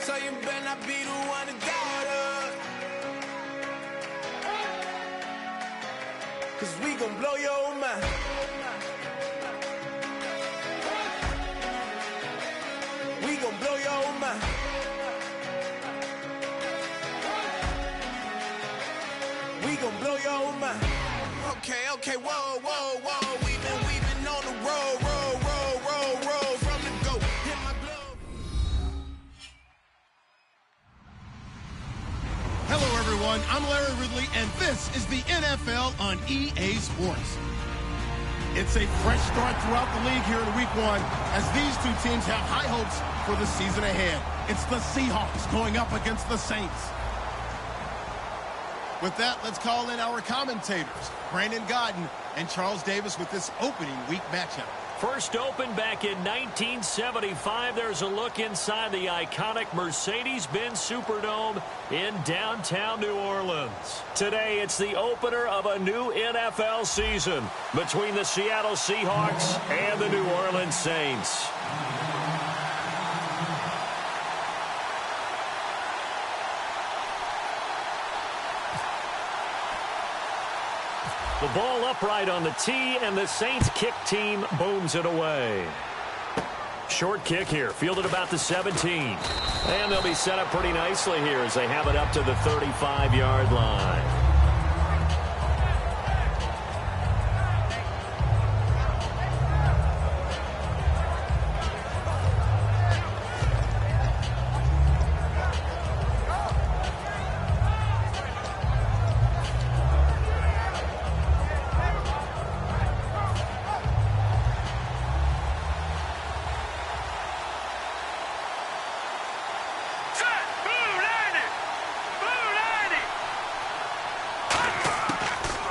So you better not be the one to doubt us. 'Cause we gon' blow your mind. We gon' blow your mind. We gon' blow your mind. Okay, whoa, whoa, whoa. We've been on the road from the go. Hit my glove. Hello, everyone. I'm Larry Ridley, and this is the NFL on EA Sports. It's a fresh start throughout the league here in Week 1 as these two teams have high hopes for the season ahead. It's the Seahawks going up against the Saints. With that, let's call in our commentators, Brandon Godden and Charles Davis, with this opening week matchup. First opened back in 1975. There's a look inside the iconic Mercedes-Benz Superdome in downtown New Orleans. Today, it's the opener of a new NFL season between the Seattle Seahawks and the New Orleans Saints. The ball upright on the tee, and the Saints kick team booms it away. Short kick here, fielded about the 17. And they'll be set up pretty nicely here as they have it up to the 35-yard line.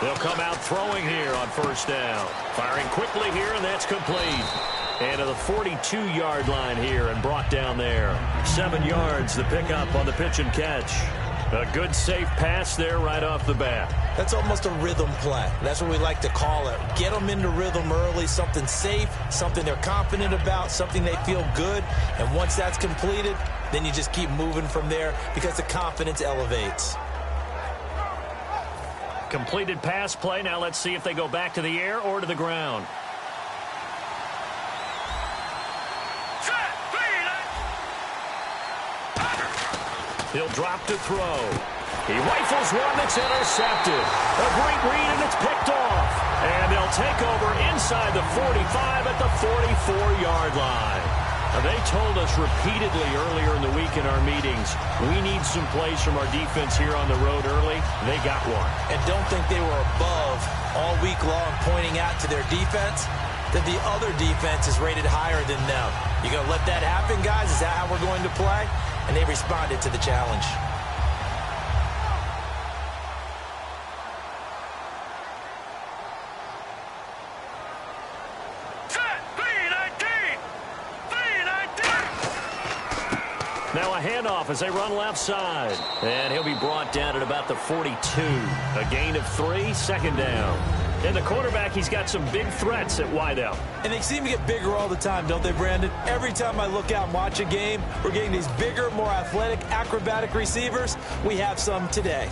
They'll come out throwing here on first down. Firing quickly here, and that's complete. And to the 42-yard line here and brought down there. 7 yards, the pickup on the pitch and catch. A good, safe pass there right off the bat. That's almost a rhythm play. That's what we like to call it. Get them into rhythm early, something safe, something they're confident about, something they feel good. And once that's completed, then you just keep moving from there because the confidence elevates. Completed pass play. Now let's see if they go back to the air or to the ground. He'll drop to throw. He rifles one that's intercepted. A great read, and it's picked off. And they'll take over inside the 45 at the 44-yard line. Now, they told us repeatedly earlier in the week in our meetings, we need some plays from our defense here on the road early. They got one. And don't think they were above all week long pointing out to their defense that the other defense is rated higher than them. You going to let that happen, guys? Is that how we're going to play? And they responded to the challenge. Now a handoff as they run left side. And he'll be brought down at about the 42. A gain of 3, second down. And the quarterback, he's got some big threats at wideout. And they seem to get bigger all the time, don't they, Brandon? Every time I look out and watch a game, we're getting these bigger, more athletic, acrobatic receivers. We have some today.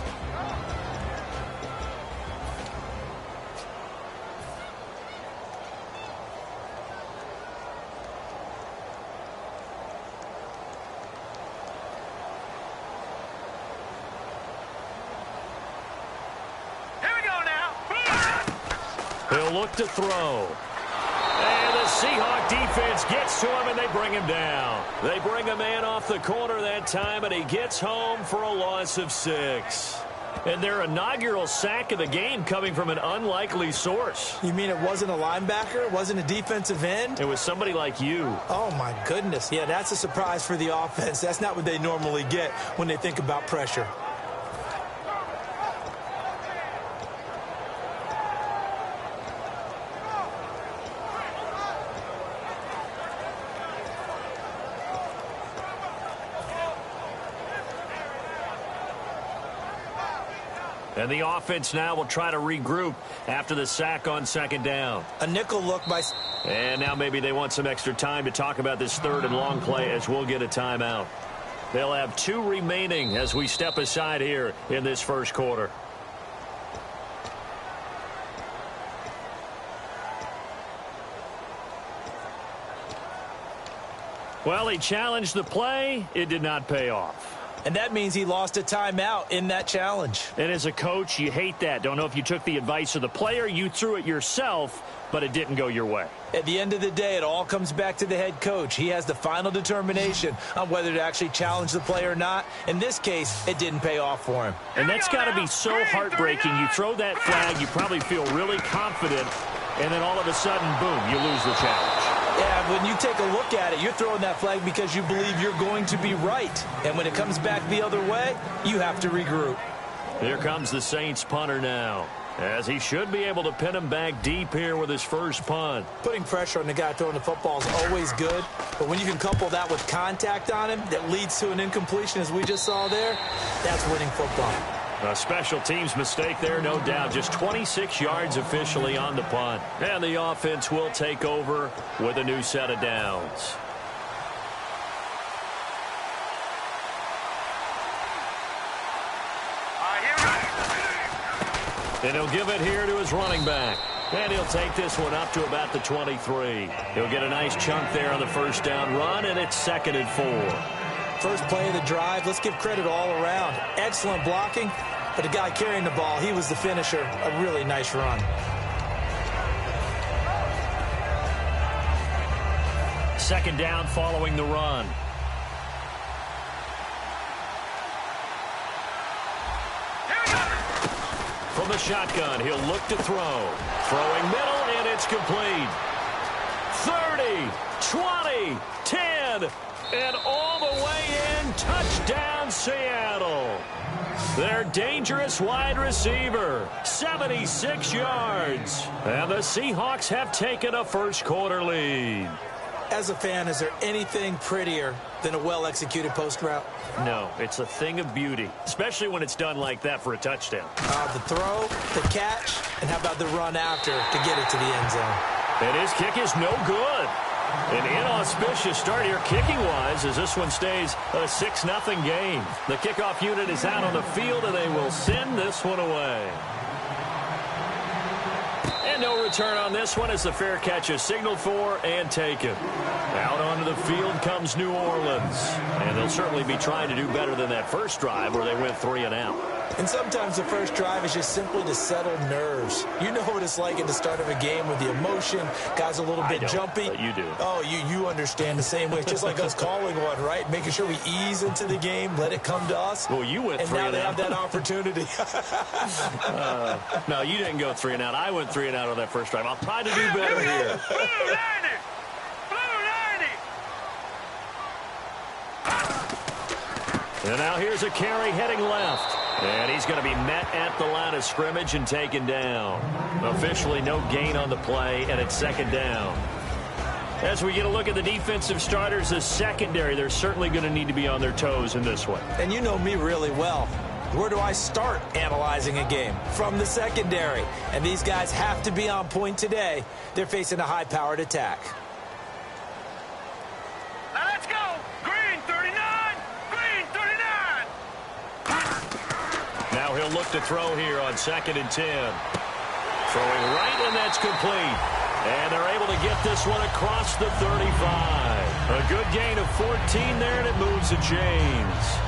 He'll look to throw. And the Seahawk defense gets to him, and they bring him down. They bring a man off the corner that time, and he gets home for a loss of 6. And their inaugural sack of the game coming from an unlikely source. You mean it wasn't a linebacker? It wasn't a defensive end? It was somebody like you. Oh, my goodness. Yeah, that's a surprise for the offense. That's not what they normally get when they think about pressure. And the offense now will try to regroup after the sack on second down. A nickel look by... And now maybe they want some extra time to talk about this third and long play as we'll get a timeout. They'll have 2 remaining as we step aside here in this first quarter. Well, he challenged the play. It did not pay off. And that means he lost a timeout in that challenge. And as a coach, you hate that. Don't know if you took the advice of the player, you threw it yourself, but it didn't go your way. At the end of the day, it all comes back to the head coach. He has the final determination on whether to actually challenge the play or not. In this case, it didn't pay off for him. And that's got to be so heartbreaking. You throw that flag, you probably feel really confident, and then all of a sudden, boom, you lose the challenge. Yeah, when you take a look at it, you're throwing that flag because you believe you're going to be right. And when it comes back the other way, you have to regroup. Here comes the Saints punter now, as he should be able to pin him back deep here with his first punt. Putting pressure on the guy throwing the football is always good, but when you can couple that with contact on him that leads to an incompletion, as we just saw there, that's winning football. A special teams mistake there, no doubt. Just 26 yards officially on the punt. And the offense will take over with a new set of downs. And he'll give it here to his running back. And he'll take this one up to about the 23. He'll get a nice chunk there on the first down run, and it's 2nd and 4. First play of the drive, let's give credit all around. Excellent blocking, but the guy carrying the ball, he was the finisher. A really nice run. Second down following the run. From the shotgun, he'll look to throw. Throwing middle, and it's complete. 30, 20, 10, and all the way in. Touchdown, Seattle. Their dangerous wide receiver, 76 yards. And the Seahawks have taken a first quarter lead. As a fan, is there anything prettier than a well-executed post route? No, it's a thing of beauty, especially when it's done like that for a touchdown. The throw, the catch, and how about the run after to get it to the end zone? And his kick is no good. An inauspicious start here kicking-wise as this one stays a 6-0 game. The kickoff unit is out on the field, and they will send this one away. And no return on this one as the fair catch is signaled for and taken. Out onto the field comes New Orleans. And they'll certainly be trying to do better than that first drive where they went 3 and out. And sometimes the first drive is just simply to settle nerves. You know what it's like at the start of a game with the emotion. Guys a little bit jumpy. But you do. Oh, you understand the same way. It's just like us calling one, right? Making sure we ease into the game, let it come to us. Well, you went 3 and out. And now they have that opportunity. No, you didn't go 3 and out. I went 3 and out on that first drive. I'll try to do better here. And now here's a carry heading left. And he's going to be met at the line of scrimmage and taken down. Officially no gain on the play, and it's 2nd down. As we get a look at the defensive starters, the secondary, they're certainly going to need to be on their toes in this one. And you know me really well. Where do I start analyzing a game? From the secondary. And these guys have to be on point today. They're facing a high-powered attack. Now let's go. Green 39. Green 39. Now he'll look to throw here on 2nd and 10. Throwing right, and that's complete. And they're able to get this one across the 35. A good gain of 14 there, and it moves the chains.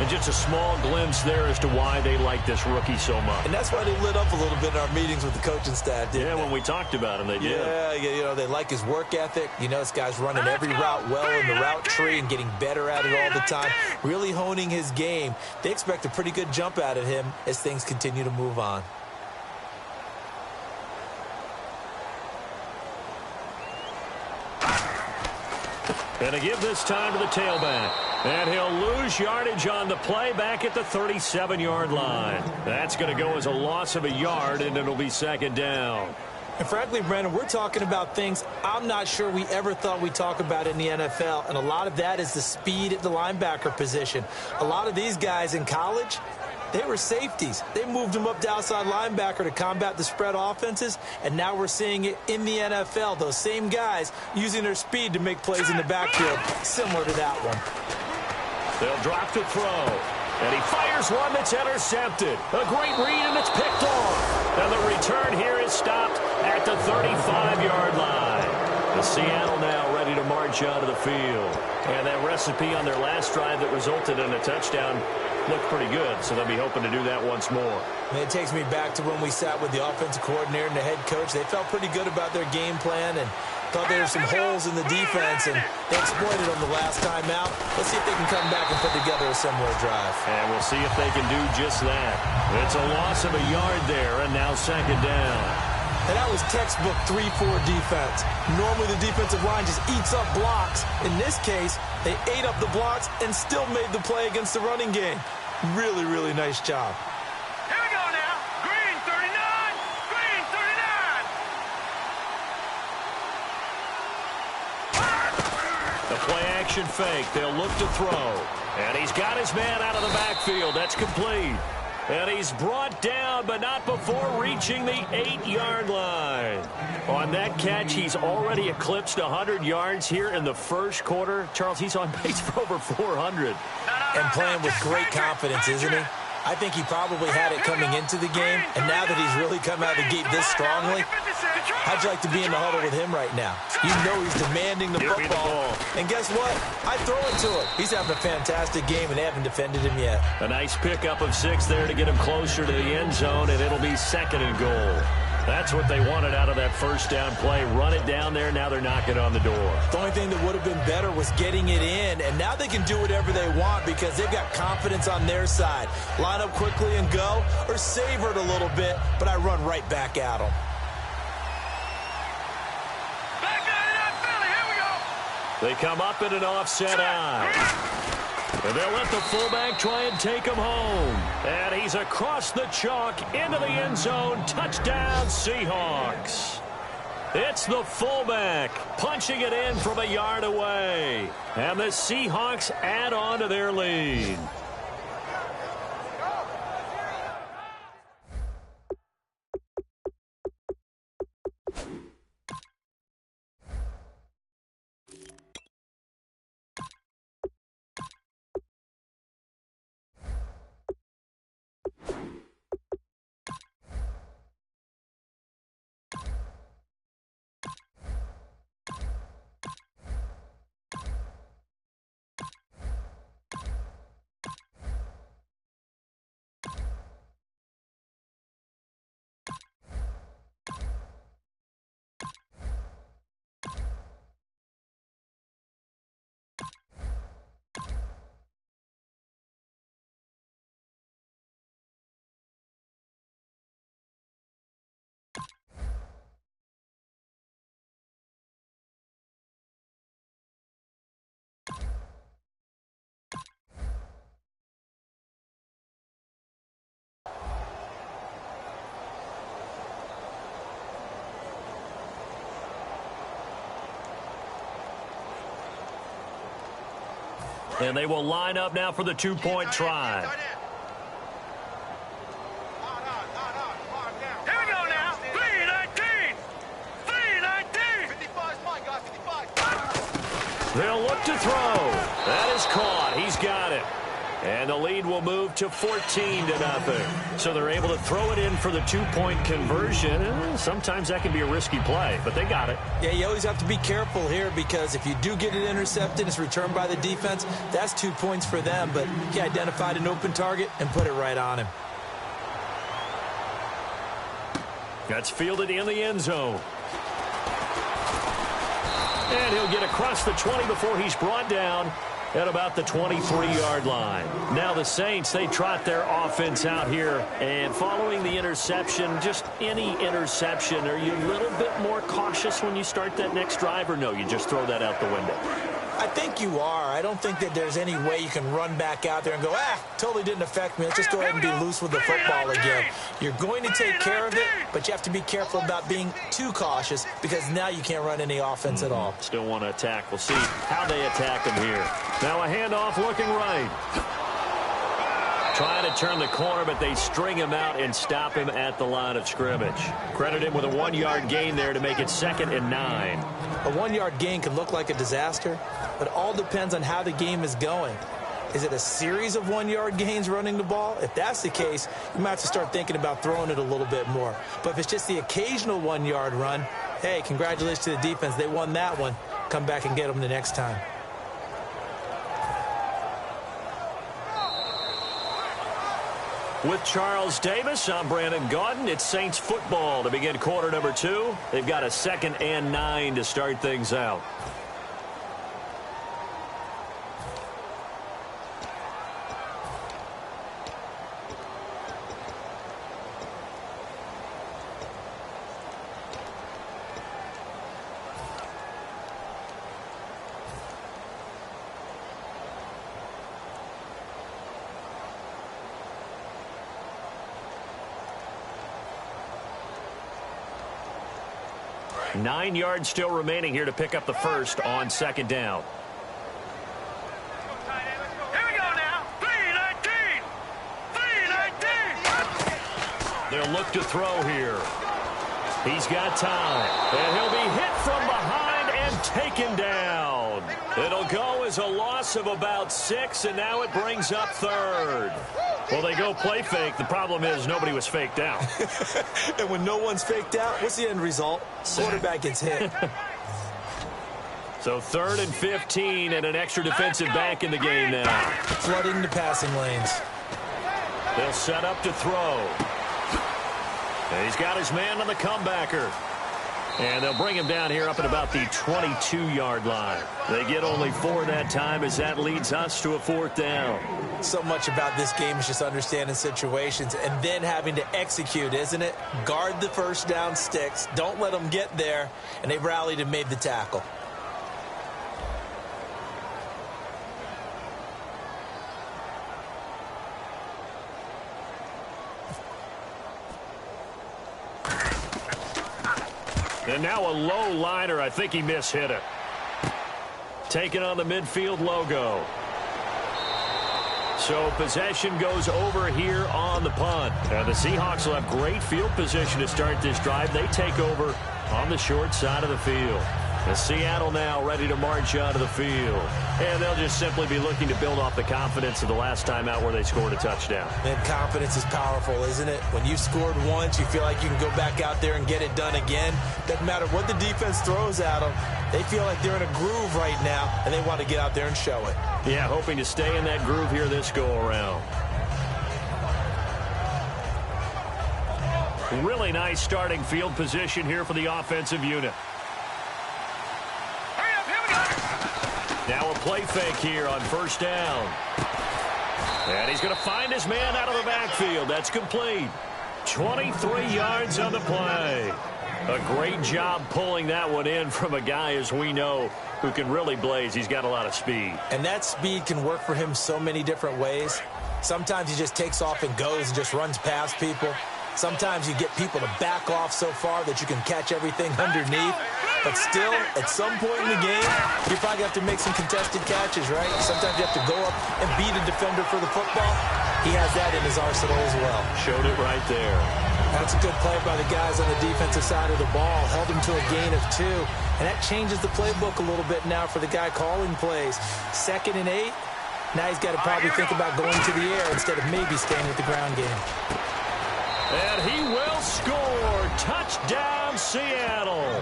And just a small glimpse there as to why they like this rookie so much. And that's why they lit up a little bit in our meetings with the coaching staff, didn't they? When we talked about him, they did. Yeah, you know, they like his work ethic. You know, this guy's running every route well in the route tree and getting better at it all the time, really honing his game. They expect a pretty good jump out of him as things continue to move on. And to give this time to the tailback. And he'll lose yardage on the play back at the 37-yard line. That's going to go as a loss of a yard, and it'll be 2nd down. And frankly, Brandon, we're talking about things I'm not sure we ever thought we'd talk about in the NFL, and a lot of that is the speed at the linebacker position. A lot of these guys in college, they were safeties. They moved them up to outside linebacker to combat the spread offenses, and now we're seeing it in the NFL. Those same guys using their speed to make plays in the backfield, similar to that one. They'll drop to throw. And he fires one that's intercepted. A great read, and it's picked off. And the return here is stopped at the 35-yard line. The Seattle now ready to march out of the field. And that recipe on their last drive that resulted in a touchdown looked pretty good, so they'll be hoping to do that once more. And it takes me back to when we sat with the offensive coordinator and the head coach. They felt pretty good about their game plan and thought there were some holes in the defense, and they exploited them the last time out. Let's see if they can come back and put together a similar drive. And we'll see if they can do just that. It's a loss of a yard there, and now second down. And that was textbook 3-4 defense. Normally the defensive line just eats up blocks. In this case, they ate up the blocks and still made the play against the running game. Really, really nice job. Here we go now. Green 39. Green 39. The play-action fake. They'll look to throw. And he's got his man out of the backfield. That's complete. And he's brought down, but not before reaching the 8-yard line. On that catch, he's already eclipsed 100 yards here in the first quarter. Charles, he's on pace for over 400. And playing with great confidence, isn't he? I think he probably had it coming into the game, and now that he's really come out of the gate this strongly, how'd you like to be in the huddle with him right now? You know he's demanding the football. And guess what? I throw it to him. He's having a fantastic game, and they haven't defended him yet. A nice pickup of 6 there to get him closer to the end zone, and it'll be second and goal. That's what they wanted out of that first down play. Run it down there. Now they're knocking on the door. The only thing that would have been better was getting it in, and now they can do whatever they want because they've got confidence on their side. Line up quickly and go, or savor it a little bit, but I run right back at them. They come up in an offset eye. And they'll let the fullback try and take him home. And he's across the chalk into the end zone. Touchdown, Seahawks. It's the fullback punching it in from a yard away. And the Seahawks add on to their lead. And they will line up now for the two-point try. Here we go now. 3-19. 3-19. 55 is mine, guys. 55. They'll look to throw. That is caught. He's got it. And the lead will move to 14-0. So they're able to throw it in for the two-point conversion. Sometimes that can be a risky play, but they got it. Yeah, you always have to be careful here because if you do get it intercepted, it's returned by the defense, that's 2 points for them. But he identified an open target and put it right on him. That's fielded in the end zone. And he'll get across the 20 before he's brought down at about the 23-yard line. Now the Saints, they trot their offense out here. And following the interception, just any interception, are you a little bit more cautious when you start that next drive, or no, you just throw that out the window? I think you are. I don't think that there's any way you can run back out there and go, totally didn't affect me. Let's just go ahead and be loose with the football again. You're going to take care of it, but you have to be careful about being too cautious because now you can't run any offense at all. Still want to attack. We'll see how they attack him here. Now a handoff looking right. Trying to turn the corner, but they string him out and stop him at the line of scrimmage. Credit him with a 1-yard gain there to make it 2nd and 9. A 1-yard gain can look like a disaster, but it all depends on how the game is going. Is it a series of 1-yard gains running the ball? If that's the case, you might have to start thinking about throwing it a little bit more. But if it's just the occasional 1-yard run, hey, congratulations to the defense. They won that one. Come back and get them the next time. With Charles Davis, I'm Brandon Gaudin. It's Saints football to begin quarter number 2. They've got a 2nd and 9 to start things out. Nine yards still remaining here to pick up the first on 2nd down. Here we go now. 3-19. 3-19. They'll look to throw here. He's got time. And he'll be hit from behind and taken down. It'll go as a loss of about 6, and now it brings up 3rd. Well, they go play fake. The problem is nobody was faked out. And when no one's faked out, what's the end result? Quarterback gets hit. So 3rd and 15 and an extra defensive back in the game now. Flooding the passing lanes. They'll set up to throw. And he's got his man on the comebacker. And they'll bring him down here up at about the 22-yard line. They get only 4 that time as that leads us to a 4th down. So much about this game is just understanding situations and then having to execute, isn't it? Guard the first down sticks. Don't let them get there. And they rallied and made the tackle. And now a low liner. I think he mishit it. Taking on the midfield logo. So possession goes over here on the punt. Now the Seahawks will have great field position to start this drive. They take over on the short side of the field. And Seattle now ready to march onto the field. And they'll just simply be looking to build off the confidence of the last time out where they scored a touchdown. And confidence is powerful, isn't it? When you've scored once, you feel like you can go back out there and get it done again. Doesn't matter what the defense throws at them. They feel like they're in a groove right now, and they want to get out there and show it. Yeah, hoping to stay in that groove here this go-around. Really nice starting field position here for the offensive unit. Now a play fake here on 1st down. And he's going to find his man out of the backfield. That's complete. 23 yards on the play. A great job pulling that one in from a guy, as we know, who can really blaze. He's got a lot of speed. And that speed can work for him so many different ways. Sometimes he just takes off and goes and just runs past people. Sometimes you get people to back off so far that you can catch everything underneath. But still, at some point in the game, you probably have to make some contested catches, right? Sometimes you have to go up and beat a defender for the football. He has that in his arsenal as well. Showed it right there. That's a good play by the guys on the defensive side of the ball. Held him to a gain of 2. And that changes the playbook a little bit now for the guy calling plays. 2nd and 8. Now he's got to probably think about going to the air instead of maybe staying with the ground game. And he will score. Touchdown, Seattle.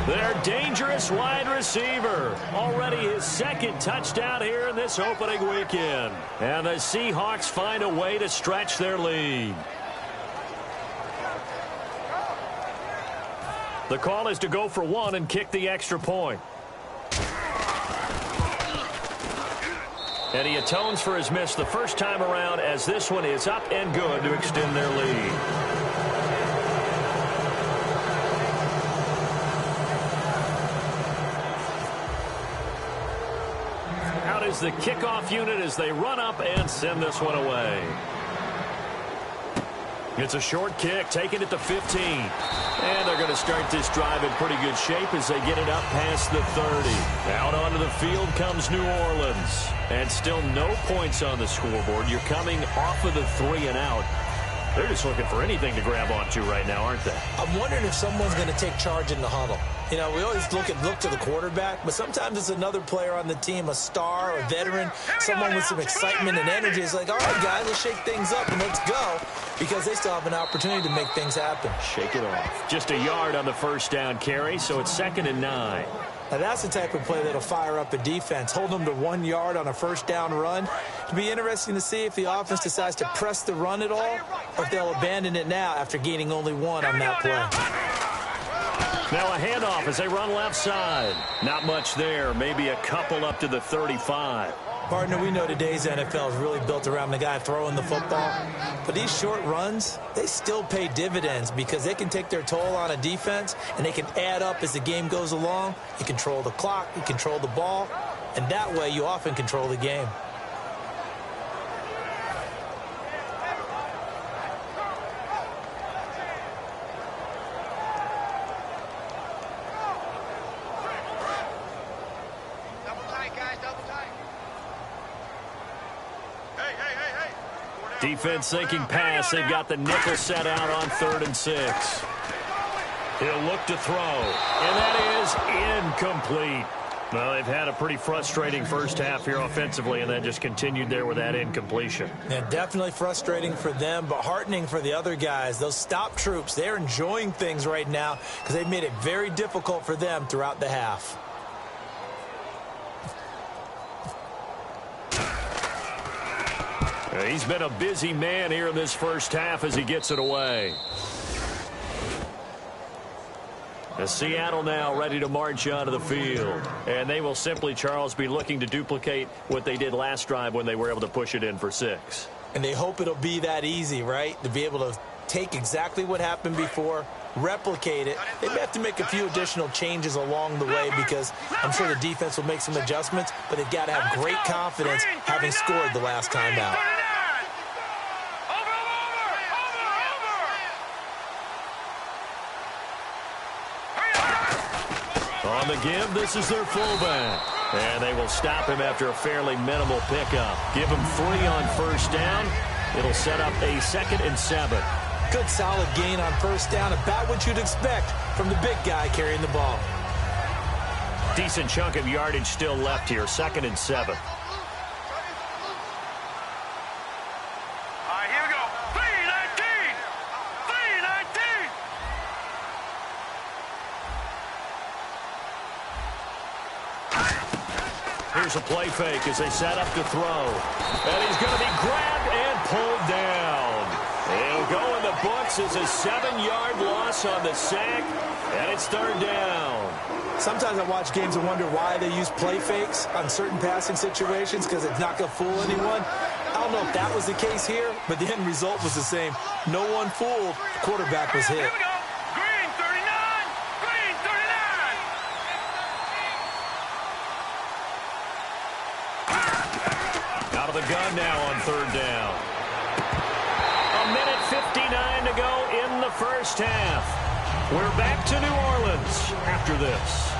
Their dangerous wide receiver. Already his 2nd touchdown here in this opening weekend. And the Seahawks find a way to stretch their lead. The call is to go for 1 and kick the extra point. And he atones for his miss the first time around, as this one is up and good to extend their lead. Out is the kickoff unit as they run up and send this one away. It's a short kick, taking it to 15. And they're going to start this drive in pretty good shape as they get it up past the 30. Out onto the field comes New Orleans. And still no points on the scoreboard. You're coming off of the 3 and out. They're just looking for anything to grab onto right now, aren't they? I'm wondering if someone's going to take charge in the huddle. You know, we always look to the quarterback, but sometimes it's another player on the team, a star, a veteran, someone with some excitement and energy. It's like, all right, guys, let's shake things up and let's go, because they still have an opportunity to make things happen. Shake it off. Just a yard on the first down carry, so it's 2nd and 9. Now, that's the type of play that'll fire up a defense. Hold them to 1 yard on a first down run. It'll be interesting to see if the offense decides to press the run at all, or if they'll abandon it now after gaining only 1 on that play. Now a handoff as they run left side. Not much there. Maybe a couple up to the 35. Partner, we know today's NFL is really built around the guy throwing the football. But these short runs, they still pay dividends because they can take their toll on a defense, and they can add up as the game goes along. You control the clock, you control the ball, and that way you often control the game. Defense thinking pass. They've got the nickel set out on 3rd and 6. He'll look to throw, and that is incomplete. Well, they've had a pretty frustrating first half here offensively, and then just continued there with that incompletion. Yeah, definitely frustrating for them, but heartening for the other guys. Those stop troops, they're enjoying things right now because they've made it very difficult for them throughout the half. He's been a busy man here in this first half as he gets it away. The Seattle now ready to march onto the field. And they will simply, Charles, be looking to duplicate what they did last drive when they were able to push it in for 6. And they hope it'll be that easy, right? To be able to take exactly what happened before, replicate it. They may have to make a few additional changes along the way because I'm sure the defense will make some adjustments, but they've got to have great confidence having scored the last time out. On the give, this is their fullback. And they will stop him after a fairly minimal pickup. Give him 3 on first down. It'll set up a 2nd and 7. Good solid gain on first down, about what you'd expect from the big guy carrying the ball. Decent chunk of yardage still left here, 2nd and 7. Here's a play fake as they set up to throw. And he's going to be grabbed and pulled down. He'll go in the books as a 7-yard loss on the sack, and it's 3rd down. Sometimes I watch games and wonder why they use play fakes on certain passing situations because it's not going to fool anyone. I don't know if that was the case here, but the end result was the same. No one fooled. The quarterback was hit. The gun now on 3rd down. 1:59 to go in the first half. We're back to New Orleans after this.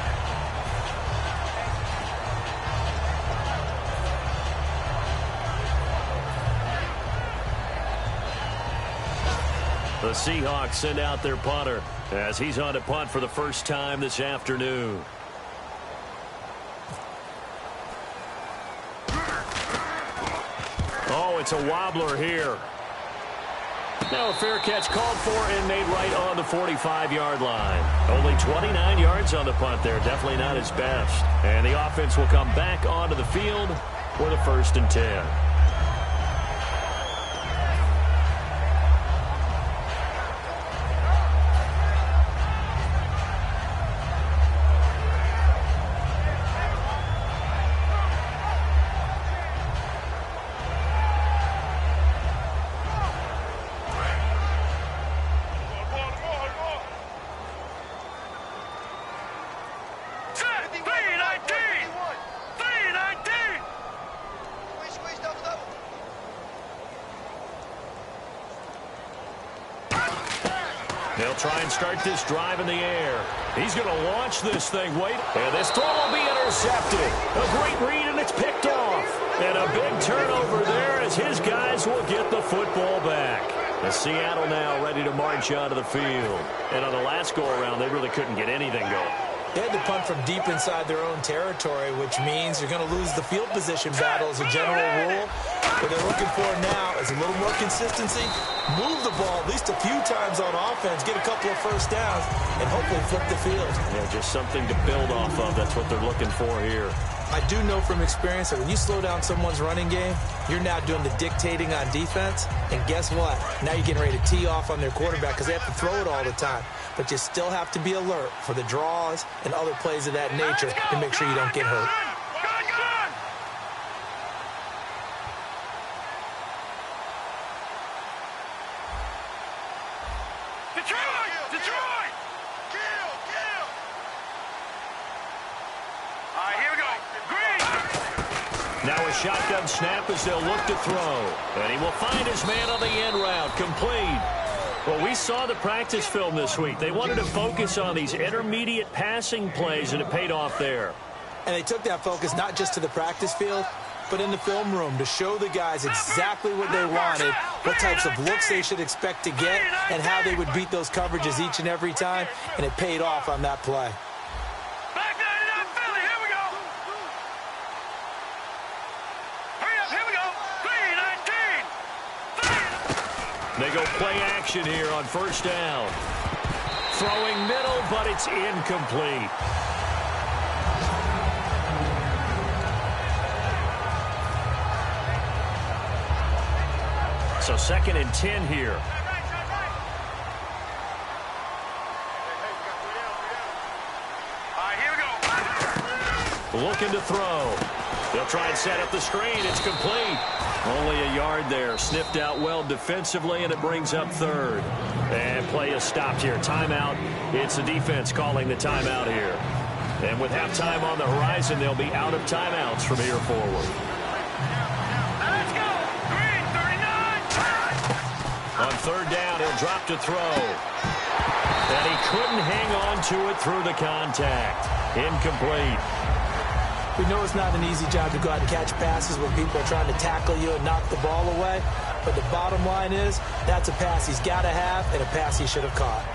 The Seahawks send out their punter as he's on to punt for the first time this afternoon. Oh, it's a wobbler here. Now a fair catch called for and made right on the 45-yard line. Only 29 yards on the punt there. Definitely not his best. And the offense will come back onto the field for the 1st and 10. They'll try and start this drive in the air. He's going to launch this thing. Wait. And this throw will be intercepted. A great read, and it's picked off. And a big turnover there as his guys will get the football back. The Seattle now ready to march onto the field. And on the last go-around, they really couldn't get anything going. They had to punt from deep inside their own territory, which means you're going to lose the field position battle as a general rule. What they're looking for now is a little more consistency, move the ball at least a few times on offense, get a couple of first downs, and hopefully flip the field. Yeah, just something to build off of. That's what they're looking for here. I do know from experience that when you slow down someone's running game, you're now doing the dictating on defense. And guess what? Now you're getting ready to tee off on their quarterback because they have to throw it all the time. But you still have to be alert for the draws and other plays of that nature to make sure you don't get hurt. Detroit! Kill! All right, here we go. Green! Now a shotgun snap as they'll look to throw. And he will find his man on the end route. Complete. Well, we saw the practice film this week. They wanted to focus on these intermediate passing plays, and it paid off there. And they took that focus not just to the practice field, but in the film room to show the guys exactly what they wanted, what types of looks they should expect to get, and how they would beat those coverages each and every time, and it paid off on that play. Back 99 Philly, here we go. Hurry up, here we go. 3-19. They go play action here on first down. Throwing middle, but it's incomplete. So 2nd and 10 here. All right, here we go. Looking to throw. They'll try and set up the screen. It's complete. Only a yard there. Sniffed out well defensively, and it brings up 3rd. And play is stopped here. Timeout. It's the defense calling the timeout here. And with halftime on the horizon, they'll be out of timeouts from here forward. Let's go. Green, 39. On 3rd down, he'll drop to throw. And he couldn't hang on to it through the contact. Incomplete. We know it's not an easy job to go out and catch passes when people are trying to tackle you and knock the ball away. But the bottom line is, that's a pass he's got to have and a pass he should have caught.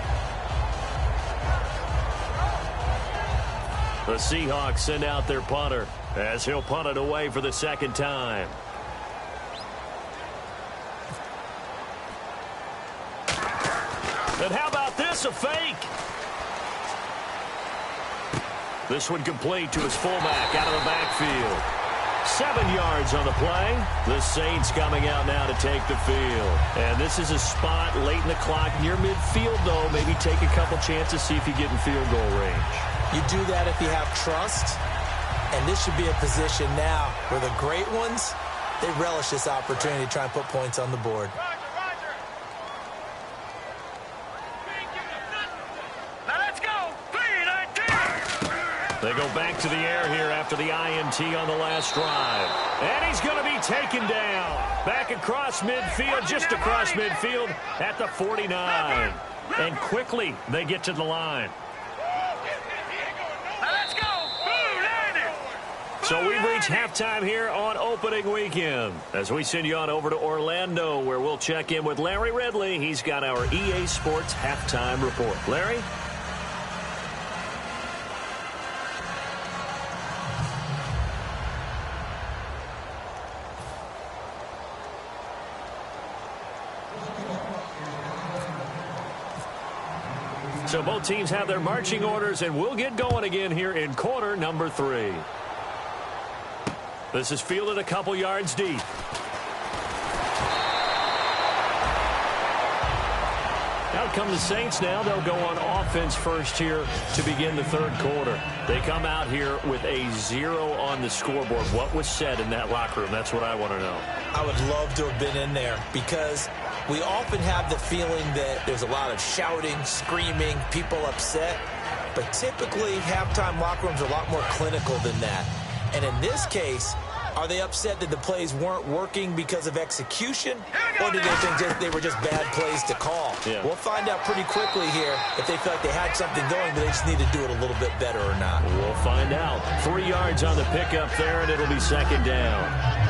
The Seahawks send out their punter as he'll punt it away for the 2nd time. And how about this, a fake? This one complete to his fullback out of the backfield. 7 yards on the play. The Saints coming out now to take the field. And this is a spot late in the clock near midfield, though. Maybe take a couple chances, see if you get in field goal range. You do that if you have trust. And this should be a position now where the great ones, they relish this opportunity to try and put points on the board. Now let's go. 3-19. They go back to the air here after the INT on the last drive. And he's going to be taken down. Back across midfield, just across midfield at the 49. And quickly they get to the line. Now let's go. Blue landed. So we've reached halftime here on opening weekend as we send you on over to Orlando, where we'll check in with Larry Ridley. He's got our EA Sports halftime report. Larry? So both teams have their marching orders, and we'll get going again here in quarter number 3. This is fielded a couple yards deep. Out come the Saints now. They'll go on offense first here to begin the 3rd quarter. They come out here with a 0 on the scoreboard. What was said in that locker room? That's what I want to know. I would love to have been in there because we often have the feeling that there's a lot of shouting, screaming, people upset. But typically, halftime locker rooms are a lot more clinical than that. And in this case, Are they upset that the plays weren't working because of execution? Or do they think they were just bad plays to call? Yeah. We'll find out pretty quickly here if they feel like they had something going, but they just need to do it a little bit better or not. We'll find out. 3 yards on the pickup there, and it'll be second down.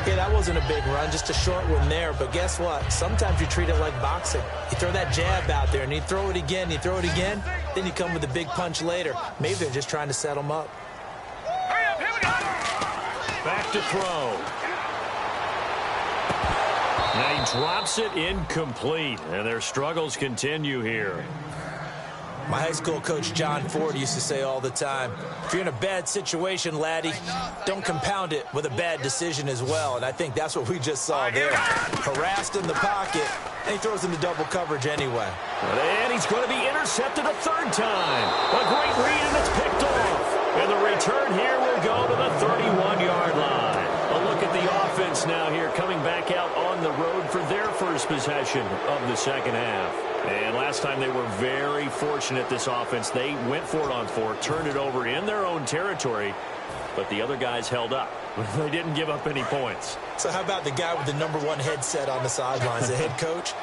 Yeah, that wasn't a big run, just a short one there. But guess what? Sometimes you treat it like boxing. You throw that jab out there, and you throw it again, then you come with a big punch later. Maybe they're just trying to set them up. Back to throw. Now he drops it incomplete, and their struggles continue here. My high school coach, John Ford, used to say all the time, if you're in a bad situation, laddie, don't compound it with a bad decision as well. And I think that's what we just saw there. Harassed in the pocket, and he throws into double coverage anyway. And he's going to be intercepted a third time. A great read, and it's picked off. And the return here will go to the 31-yard line. A look at the offense now here, coming back out on the road for their first possession of the second half. And last time they were very fortunate, this offense. They went for it on 4, turned it over in their own territory, but the other guys held up. They didn't give up any points. So how about the guy with the #1 headset on the sidelines, the head coach?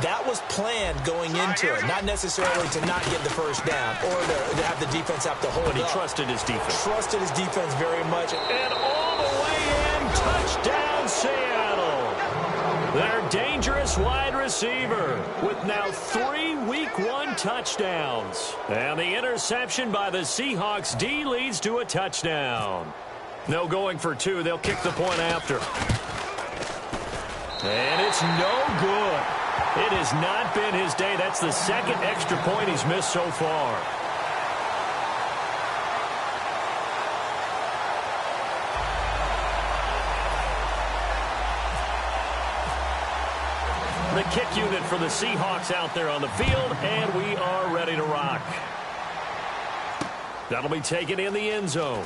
That was planned going into it, not necessarily to not get the first down or to have the defense have to hold up. But he trusted his defense. Trusted his defense very much. And all the way in, touchdown Seattle. Their dangerous wide receiver with now 3 Week 1 touchdowns. And the interception by the Seahawks D leads to a touchdown. No going for 2. They'll kick the point after. And it's no good. It has not been his day. That's the second extra point he's missed so far. The kick unit for the Seahawks out there on the field, and we are ready to rock. That'll be taken in the end zone.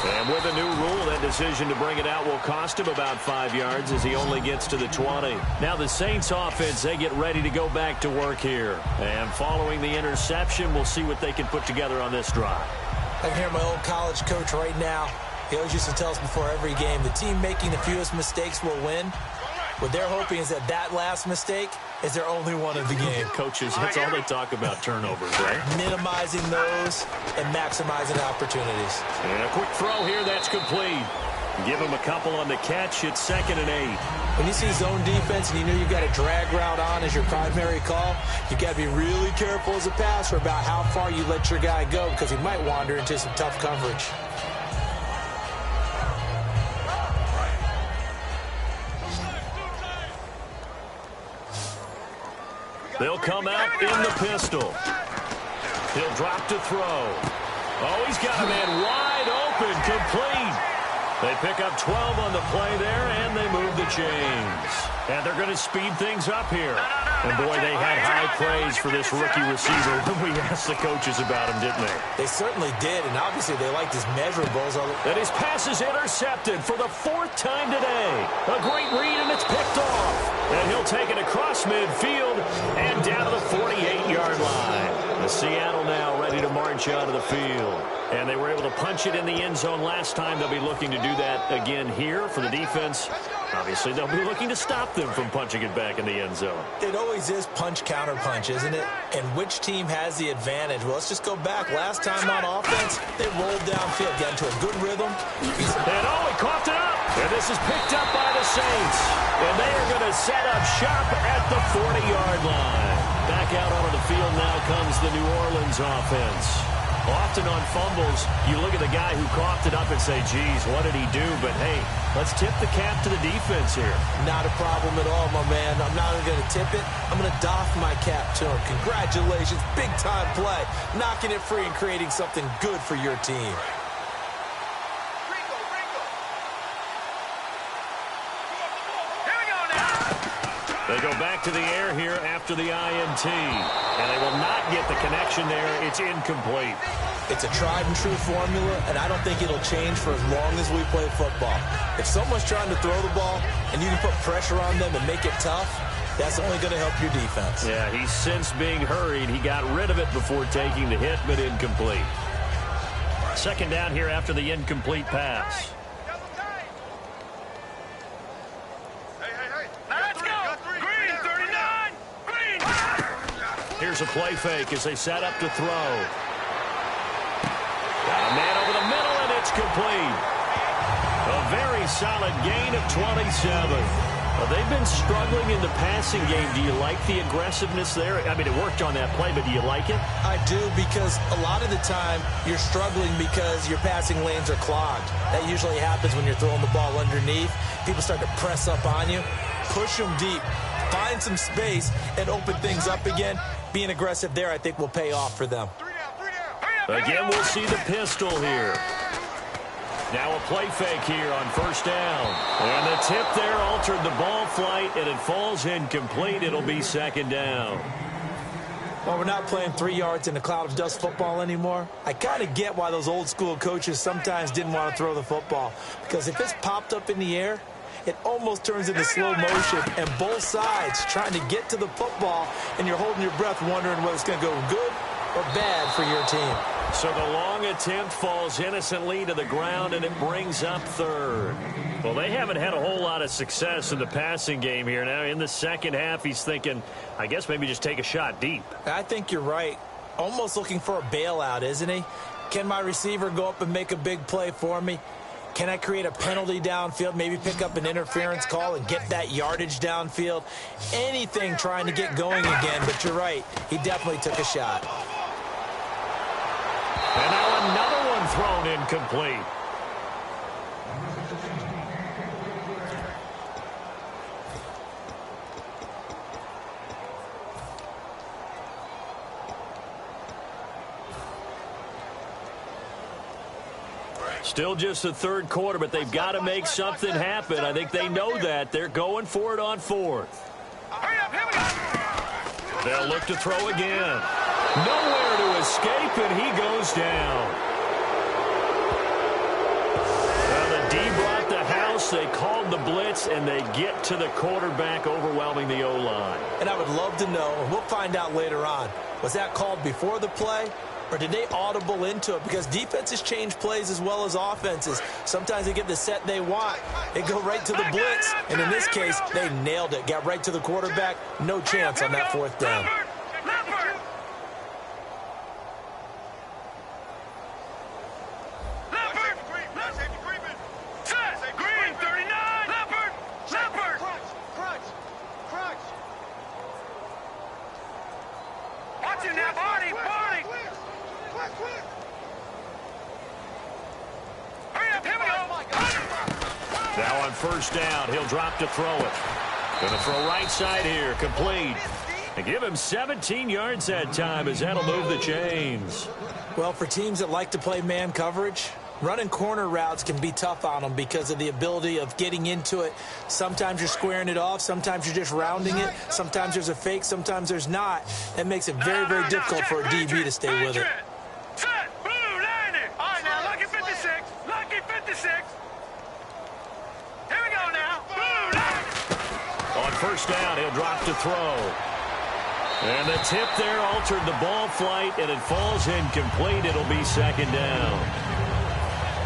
And with a new rule, that decision to bring it out will cost him about 5 yards as he only gets to the 20. Now the Saints offense, they get ready to go back to work here. And following the interception, we'll see what they can put together on this drive. I can hear my old college coach right now. He always used to tell us before every game, the team making the fewest mistakes will win. What they're hoping is that last mistake is their only one of the game. Coaches, that's all they talk about, turnovers, right? Minimizing those and maximizing opportunities. And a quick throw here, that's complete. Give him a couple on the catch. It's 2nd and 8. When you see zone defense and you know you've got a drag route on as your primary call, you've got to be really careful as a passer about how far you let your guy go because he might wander into some tough coverage. They'll come out in the pistol. He'll drop to throw. Oh, he's got a man wide open, complete. They pick up 12 on the play there, and they move the chains. And they're going to speed things up here. And, boy, they had high praise for this rookie receiver when we asked the coaches about him, didn't they? They certainly did, and obviously they liked his measurables. And his pass is intercepted for the 4th time today. A great read, and it's picked off. And he'll take it across midfield and down to the 48-yard line. The Seattle now ready to march out of the field. And they were able to punch it in the end zone last time. They'll be looking to do that again here for the defense. Obviously, they'll be looking to stop them from punching it back in the end zone. It always is punch-counter-punch, isn't it? And which team has the advantage? Well, let's just go back. Last time on offense, they rolled downfield, got into a good rhythm. And, he coughed it up. And this is picked up by the Saints. And they are going to set up shop at the 40-yard line. Back out onto the field now comes the New Orleans offense. Often on fumbles, you look at the guy who coughed it up and say, geez, what did he do? But, hey, let's tip the cap to the defense here. Not a problem at all, my man. I'm not only going to tip it, I'm going to doff my cap to him. Congratulations, big-time play. Knocking it free and creating something good for your team. They go back to the air here after the INT. And they will not get the connection there. It's incomplete. It's a tried-and-true formula, and I don't think it'll change for as long as we play football. If someone's trying to throw the ball and you can put pressure on them and make it tough, that's only going to help your defense. Yeah, he's since being hurried. He got rid of it before taking the hit, but incomplete. Second down here after the incomplete pass. Let's go. Green, 39. Green. Here's a play fake as they set up to throw. Got a man over the middle, and it's complete. A very solid gain of 27. Well, they've been struggling in the passing game. Do you like the aggressiveness there? I mean, it worked on that play, but do you like it? I do, because a lot of the time you're struggling because your passing lanes are clogged. That usually happens when you're throwing the ball underneath. People start to press up on you. Push them deep. Find some space and open things up again. Being aggressive there, I think, will pay off for them. Again, we'll see the pistol here. Now a play fake here on first down. And the tip there altered the ball flight, and it falls incomplete. It'll be second down. Well, we're not playing 3 yards in a cloud of dust football anymore. I kind of get why those old school coaches sometimes didn't want to throw the football. Because if it's popped up in the air, it almost turns into slow motion, and both sides trying to get to the football, and you're holding your breath wondering whether it's going to go good or bad for your team. So the long attempt falls innocently to the ground, and it brings up third. Well, they haven't had a whole lot of success in the passing game here. Now, in the second half, he's thinking, I guess maybe just take a shot deep. I think you're right. Almost looking for a bailout, isn't he? Can my receiver go up and make a big play for me? Can I create a penalty downfield, maybe pick up an interference call and get that yardage downfield? Anything trying to get going again, but you're right. He definitely took a shot. And now another one thrown incomplete. Still just the third quarter, but they've got to make something happen. I think they know that. They're going for it on fourth. Hurry up, here we go. They'll look to throw again. Nowhere to escape, and he goes down. Well, the D brought the house. They called the blitz, and they get to the quarterback, overwhelming the O-line. And I would love to know, and we'll find out later on, was that called before the play, or did they audible into it? Because defenses change plays as well as offenses. Sometimes they get the set they want. They go right to the blitz, and in this case, they nailed it. Got right to the quarterback. No chance on that fourth down. Green, 39. Leopard. Watching that body. Hurry up, here we go. Now on first down, he'll drop to throw it. Going to throw right side here, complete. And give him 17 yards that time, as that'll move the chains. Well, for teams that like to play man coverage, running corner routes can be tough on them because of the ability of getting into it. Sometimes you're squaring it off. Sometimes you're just rounding it. Sometimes there's a fake. Sometimes there's not. That makes it very, very difficult for a DB to stay with it. Set, blue, line it. All right, now, lucky 56. Lucky 56. Here we go now. Blue, line it. On first down, he'll drop to throw. And the tip there altered the ball flight, and it falls incomplete. It'll be second down.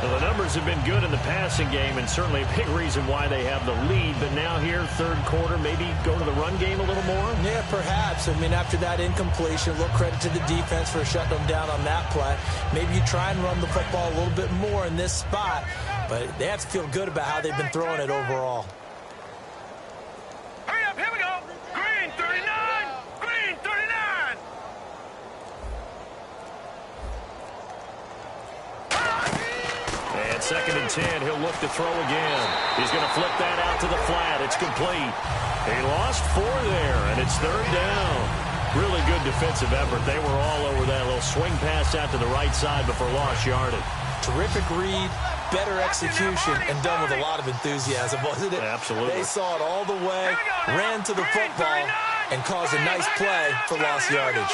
Well, the numbers have been good in the passing game, and certainly a big reason why they have the lead. But now here, third quarter, maybe go to the run game a little more? Yeah, perhaps. I mean, after that incompletion, a little credit to the defense for shutting them down on that play. Maybe you try and run the football a little bit more in this spot, but they have to feel good about how they've been throwing it overall. Hurry up, here we go. Green, 39. Green, 39. And second and 10, he'll look to throw again. He's going to flip that out to the flat. It's complete. He lost 4 there, and it's third down. Really good defensive effort. They were all over that little swing pass out to the right side before lost yardage. Terrific read, better execution, and done with a lot of enthusiasm, wasn't it? Absolutely. They saw it all the way, ran to the football, and caused a nice play for lost yardage.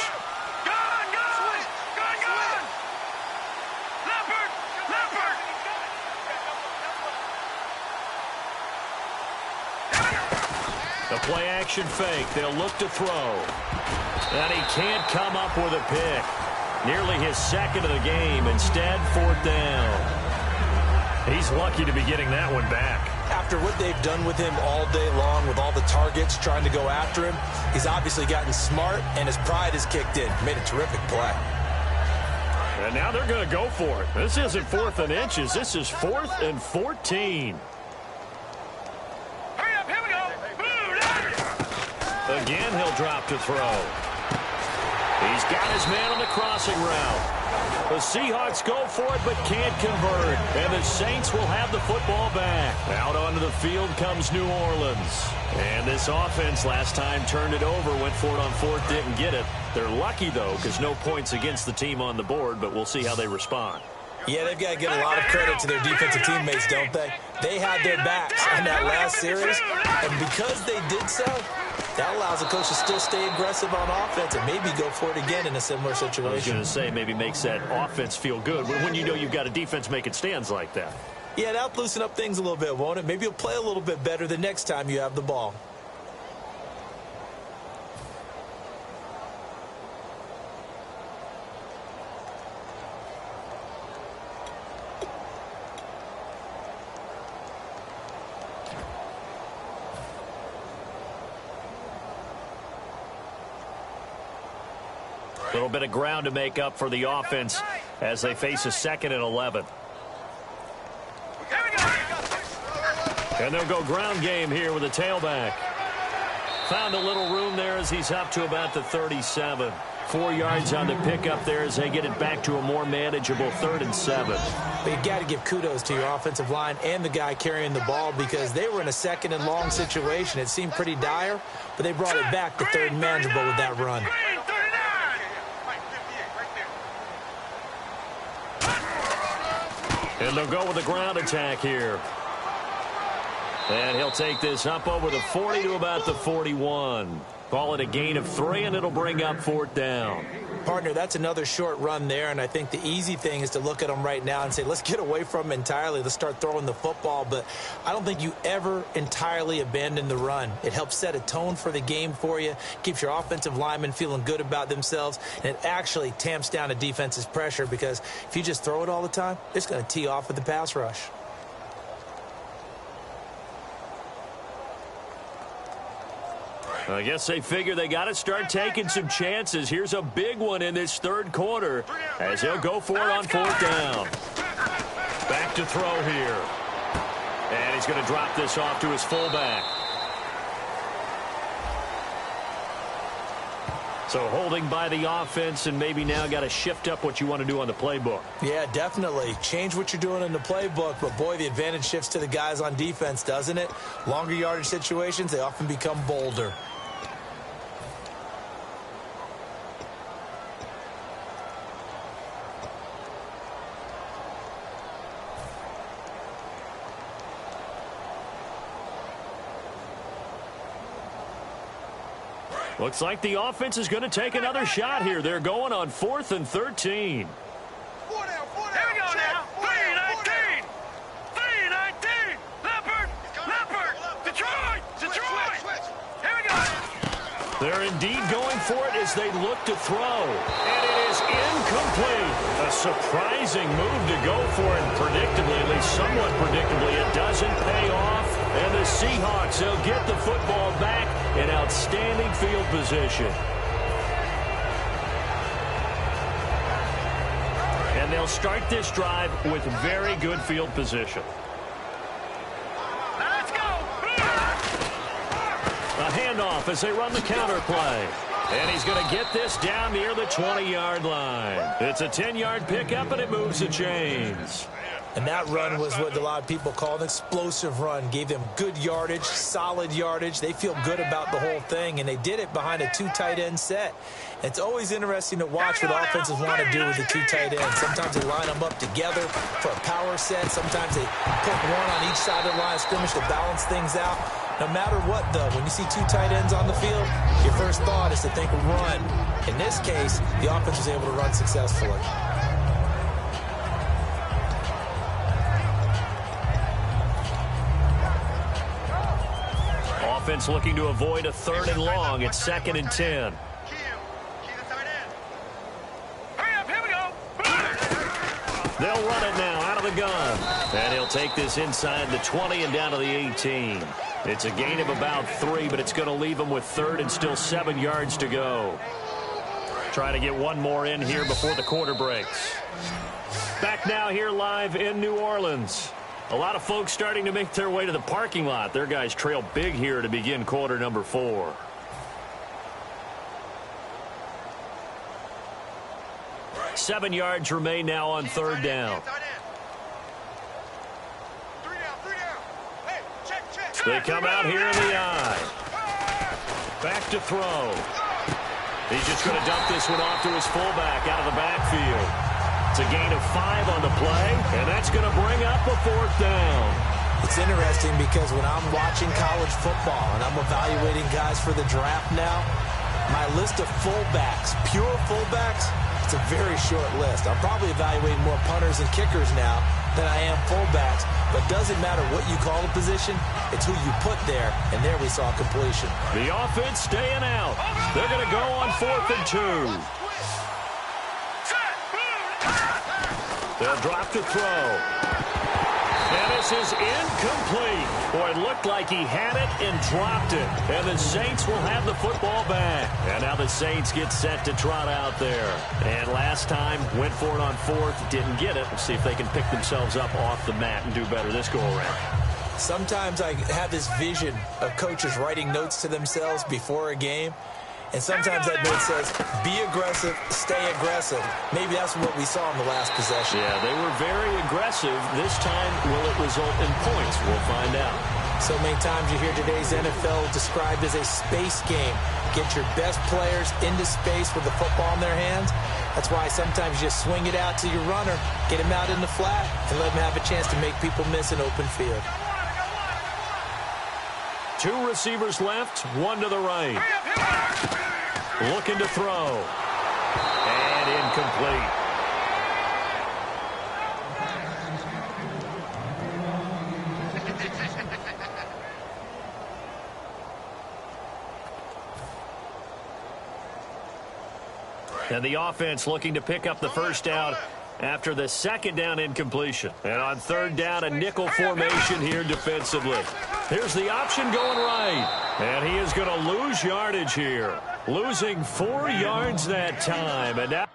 The play-action fake. They'll look to throw. And he can't come up with a pick. Nearly his second of the game. Instead, 4th down. He's lucky to be getting that one back. After what they've done with him all day long, with all the targets trying to go after him, he's obviously gotten smart, and his pride has kicked in. Made a terrific play. And now they're going to go for it. This isn't 4th and inches. This is 4th and 14. Hurry up, here we go. Move, Again, he'll drop to throw. He's got his man on the crossing route. The Seahawks go for it but can't convert. And the Saints will have the football back. Out onto the field comes New Orleans. And this offense last time turned it over, went for it on 4th, didn't get it. They're lucky, though, because no points against the team on the board, but we'll see how they respond. Yeah, they've got to give a lot of credit to their defensive teammates, don't they? They had their backs on that last series, and because they did so, that allows the coach to still stay aggressive on offense and maybe go for it again in a similar situation. I was going to say, maybe makes that offense feel good when you know you've got a defense making stands like that. Yeah, that'll loosen up things a little bit, won't it? Maybe you'll play a little bit better the next time you have the ball. A little bit of ground to make up for the offense as they face a 2nd and 11. And they'll go ground game here with a tailback. Found a little room there as he's up to about the 37. 4 yards on the pickup there as they get it back to a more manageable 3rd and 7. But you've got to give kudos to your offensive line and the guy carrying the ball because they were in a 2nd and long situation. It seemed pretty dire, but they brought it back to 3rd and manageable with that run. And they'll go with a ground attack here. And he'll take this up over the 40 to about the 41. Call it a gain of 3, and it'll bring up 4th down. Partner, that's another short run there, and I think the easy thing is to look at them right now and say, let's get away from them entirely. Let's start throwing the football, but I don't think you ever entirely abandon the run. It helps set a tone for the game for you, keeps your offensive linemen feeling good about themselves, and it actually tamps down a defense's pressure because if you just throw it all the time, it's going to tee off with the pass rush. I guess they figure they got to start taking some chances. Here's a big one in this 3rd quarter as he'll go for it on 4th down. Back to throw here. And he's going to drop this off to his fullback. So holding by the offense and maybe now got to shift up what you want to do on the playbook. Yeah, definitely. Change what you're doing in the playbook, but boy, the advantage shifts to the guys on defense, doesn't it? Longer yardage situations, they often become bolder. Looks like the offense is going to take another shot here. They're going on 4th and 13. Here we go now. 3-19. 3-19. Leopard. Detroit. Here we go. They're indeed going for it as they look to throw. And it is incomplete. A surprising move to go for it. Predictably, at least somewhat predictably, it doesn't pay off. And the Seahawks, they'll get the football back in outstanding field position. And they'll start this drive with very good field position. Let's go. A handoff as they run the counter play. And he's going to get this down near the 20-yard line. It's a 10-yard pickup, and it moves the chains. And that run was what a lot of people call an explosive run. Gave them good yardage, solid yardage. They feel good about the whole thing, and they did it behind a 2 tight end set. It's always interesting to watch what offenses want to do with the 2 tight ends. Sometimes they line them up together for a power set. Sometimes they put one on each side of the line of scrimmage to balance things out. No matter what, though, when you see 2 tight ends on the field, your first thought is to think run. In this case, the offense was able to run successfully. Offense looking to avoid a 3rd and long. It's 2nd and 10. Hurry up, here They'll run it now out of the gun. And he'll take this inside the 20 and down to the 18. It's a gain of about 3, but it's going to leave him with 3rd and still 7 yards to go. Trying to get one more in here before the quarter breaks. Back now here live in New Orleans. A lot of folks starting to make their way to the parking lot. Their guys trail big here to begin quarter number 4. Seven yards remain now on 3rd down. They come out here in the eye. Back to throw. He's just going to dump this one off to his fullback out of the backfield. It's a gain of 5 on the play, and that's going to bring up a 4th down. It's interesting because when I'm watching college football and I'm evaluating guys for the draft now, my list of fullbacks, pure fullbacks, it's a very short list. I'm probably evaluating more punters and kickers now than I am fullbacks, but it doesn't matter what you call the position, it's who you put there, and there we saw completion. The offense staying out. They're going to go on 4th and 2. They'll drop to throw. And this is incomplete. Boy, it looked like he had it and dropped it. And the Saints will have the football back. And now the Saints get set to trot out there. And last time, went for it on 4th, didn't get it. We'll see if they can pick themselves up off the mat and do better this go-around. Sometimes I have this vision of coaches writing notes to themselves before a game. And sometimes that note says, be aggressive, stay aggressive. Maybe that's what we saw in the last possession. Yeah, they were very aggressive. This time, will it result in points? We'll find out. So many times you hear today's NFL described as a space game. Get your best players into space with the football in their hands. That's why sometimes you just swing it out to your runner, get him out in the flat, and let him have a chance to make people miss an open field. 2 receivers left, 1 to the right. Looking to throw. And incomplete. And the offense looking to pick up the first down after the 2nd down incompletion. And on 3rd down, a nickel formation here defensively. Here's the option going right. And he is going to lose yardage here. Losing 4 yards that time. And now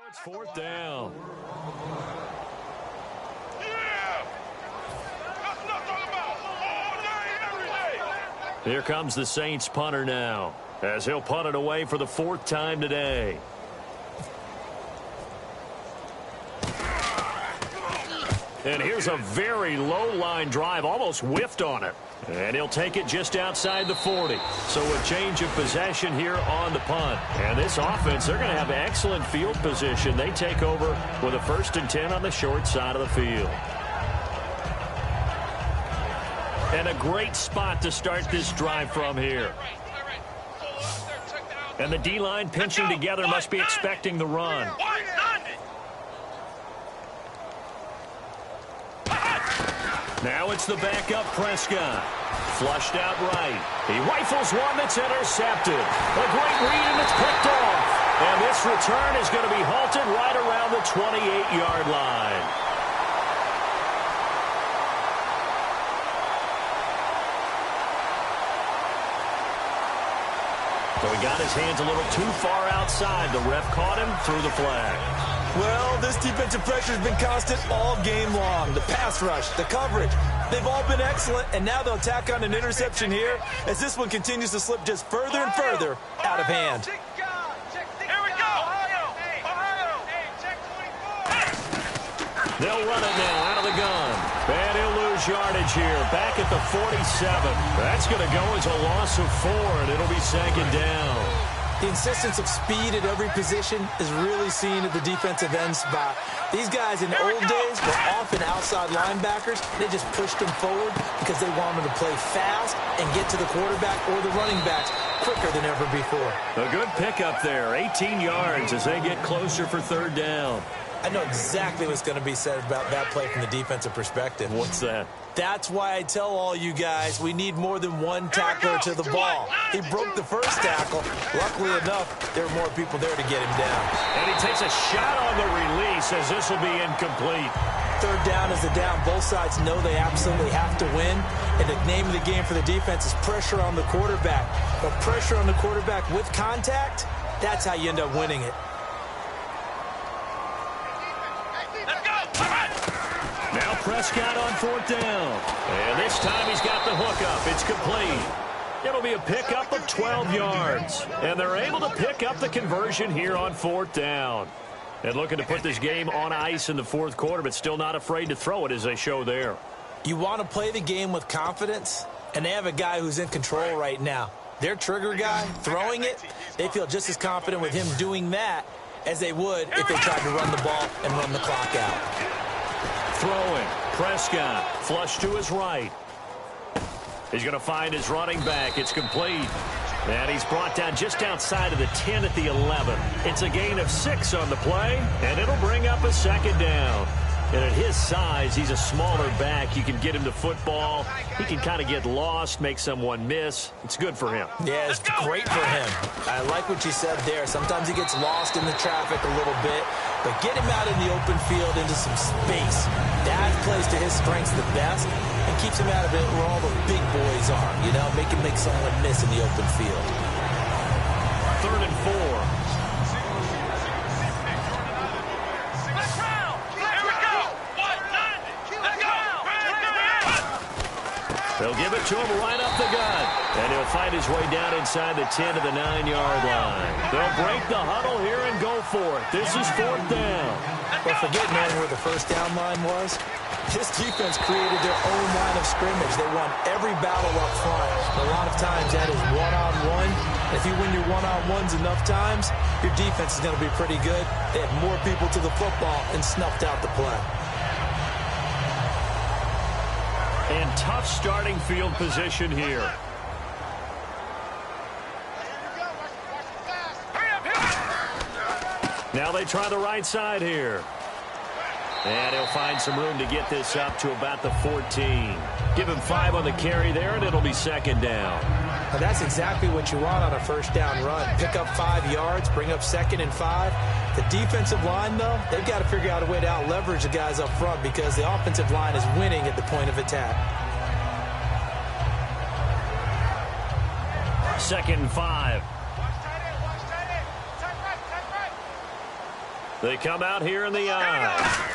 it's 4th down. Here comes the Saints punter now, as he'll punt it away for the 4th time today. And here's a very low line drive, almost whiffed on it. And he'll take it just outside the 40. So a change of possession here on the punt. And this offense, they're going to have excellent field position. They take over with a 1st and 10 on the short side of the field. And a great spot to start this drive from here. And the D-line pinching together, must be expecting the run. Now it's the backup Prescott. Flushed out right. He rifles one that's intercepted. A great read, and it's picked off. And this return is going to be halted right around the 28-yard line. So he got his hands a little too far outside. The ref caught him, threw the flag. Well, this defensive pressure has been constant all game long. The pass rush, the coverage, they've all been excellent, and now they'll tack on an interception here as this one continues to slip just further and further out of hand. Here we go. Ohio. Check 24. They'll run it now out of the gun. And he'll lose yardage here. Back at the 47. That's going to go as a loss of 4, and it'll be second down. The insistence of speed at every position is really seen at the defensive end spot. These guys in the old days were often outside linebackers. They just pushed them forward because they wanted to play fast and get to the quarterback or the running backs quicker than ever before. A good pickup there. 18 yards as they get closer for third down. I know exactly what's going to be said about that play from the defensive perspective. What's that? That's why I tell all you guys we need more than one tackler to the ball. He broke the first tackle. Luckily enough, there were more people there to get him down. And he takes a shot on the release as this will be incomplete. Third down is the down. Both sides know they absolutely have to win. And the name of the game for the defense is pressure on the quarterback. But pressure on the quarterback with contact, that's how you end up winning it. Now Prescott on fourth down. And this time he's got the hookup. It's complete. It'll be a pickup of 12 yards. And they're able to pick up the conversion here on fourth down. And looking to put this game on ice in the fourth quarter, but still not afraid to throw it as they show there. You want to play the game with confidence, and they have a guy who's in control right now. Their trigger guy, throwing it, they feel just as confident with him doing that as they would if they tried to run the ball and run the clock out. Throwing. Prescott. Flush to his right. He's going to find his running back. It's complete. And he's brought down just outside of the 10 at the 11. It's a gain of 6 on the play, and it'll bring up a second down. And at his size, he's a smaller back. You can get him to football. He can kind of get lost, make someone miss. It's good for him. Yeah, it's great for him. I like what you said there. Sometimes he gets lost in the traffic a little bit, but get him out in the open field into some space. That plays to his strengths the best and keeps him out of it where all the big boys are. You know, make him make someone miss in the open field. 3rd and 4. They'll give it to him right up the gut. And he'll find his way down inside the 10 to the 9-yard line. They'll break the huddle here and go for it. This is fourth down. Well, forget knowing where the first down line was. This defense created their own line of scrimmage. They won every battle up front. A lot of times that is one-on-one. If you win your one-on-ones enough times, your defense is going to be pretty good. They had more people to the football and snuffed out the play. And tough starting field position here. Now they try the right side here. And he'll find some room to get this up to about the 14. Give him 5 on the carry there, and it'll be second down. Now that's exactly what you want on a first down run. Pick up 5 yards, bring up 2nd and 5. The defensive line, though, they've got to figure out a way to out-leverage the guys up front because the offensive line is winning at the point of attack. 2nd and 5. They come out here in the eye.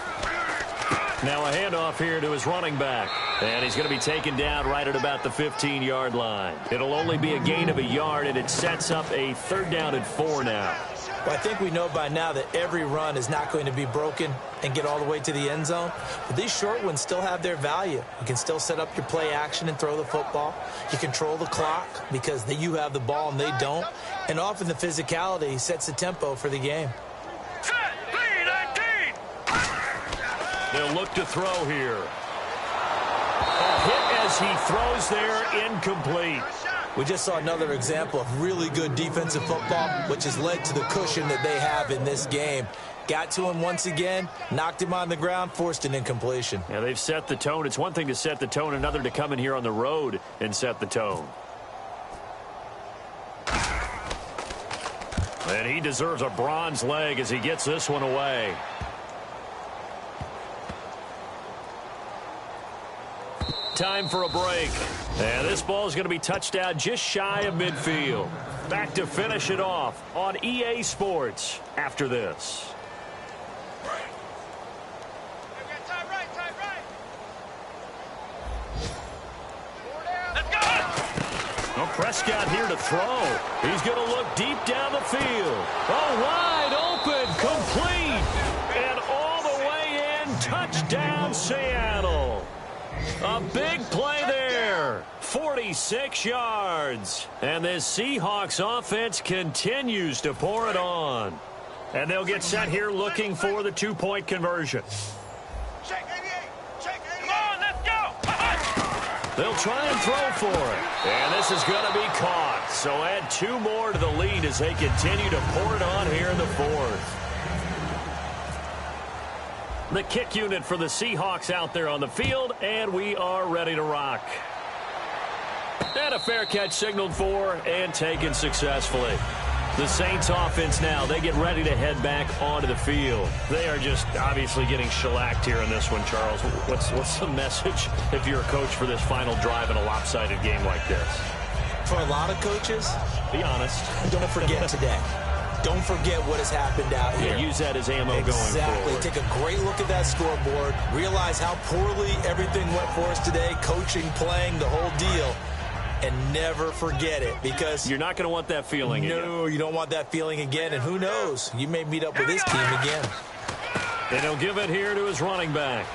Now a handoff here to his running back. And he's going to be taken down right at about the 15-yard line. It'll only be a gain of 1 yard, and it sets up a 3rd down and 4 now. Well, I think we know by now that every run is not going to be broken and get all the way to the end zone. But these short ones still have their value. You can still set up your play action and throw the football. You control the clock because you have the ball and they don't. And often the physicality sets the tempo for the game. They'll look to throw here. A hit as he throws there, incomplete. We just saw another example of really good defensive football, which has led to the cushion that they have in this game. Got to him once again, knocked him on the ground, forced an incompletion. Yeah, they've set the tone. It's one thing to set the tone, another to come in here on the road and set the tone. And he deserves a bronze leg as he gets this one away. Time for a break. And this ball is going to be touched down just shy of midfield. Back to finish it off on EA Sports after this. Well, Prescott here to throw. He's going to look deep down the field. Oh, wide open, complete, and all the way in. Touchdown, Seattle. A big play there. 46 yards. And this Seahawks offense continues to pour it on. And they'll get set here looking for the two-point conversion. They'll try and throw for it. And this is going to be caught. So add 2 more to the lead as they continue to pour it on here in the fourth. The kick unit for the Seahawks out there on the field, and we are ready to rock. And a fair catch signaled for and taken successfully. The Saints offense now, they get ready to head back onto the field. They are just obviously getting shellacked here in this one, Charles. What's the message if you're a coach for this final drive in a lopsided game like this? For a lot of coaches, be honest. Don't forget today. Don't forget what has happened out here. Yeah, use that as ammo going forward. Exactly. Take a great look at that scoreboard. Realize how poorly everything went for us today. Coaching, playing, the whole deal. And never forget it, because you're not going to want that feeling again. No, you don't want that feeling again. And who knows? You may meet up with this team again. And he'll give it here to his running back.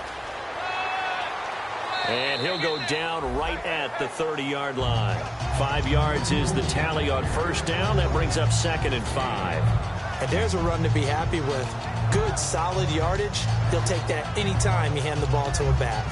And he'll go down right at the 30-yard line. 5 yards is the tally on first down. That brings up 2nd and 5. And there's a run to be happy with. Good, solid yardage. He'll take that anytime you hand the ball to a back.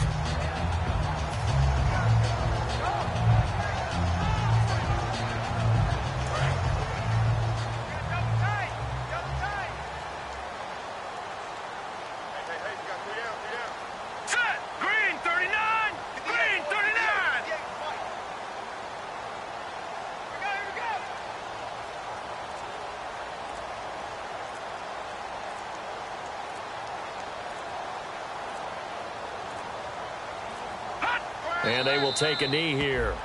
And they will take a knee here.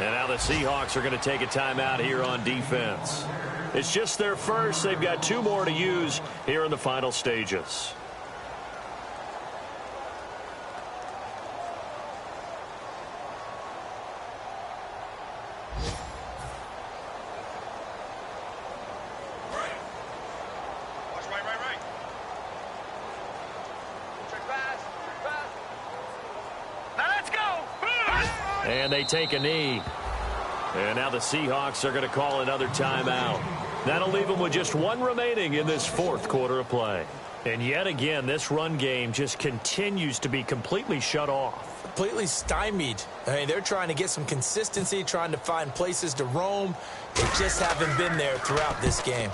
And now the Seahawks are going to take a timeout here on defense. It's just their first. They've got 2 more to use here in the final stages. And they take a knee. And now the Seahawks are going to call another timeout. That'll leave them with just 1 remaining in this 4th quarter of play. And yet again, this run game just continues to be completely shut off. Completely stymied. I mean, they're trying to get some consistency, trying to find places to roam. They just haven't been there throughout this game.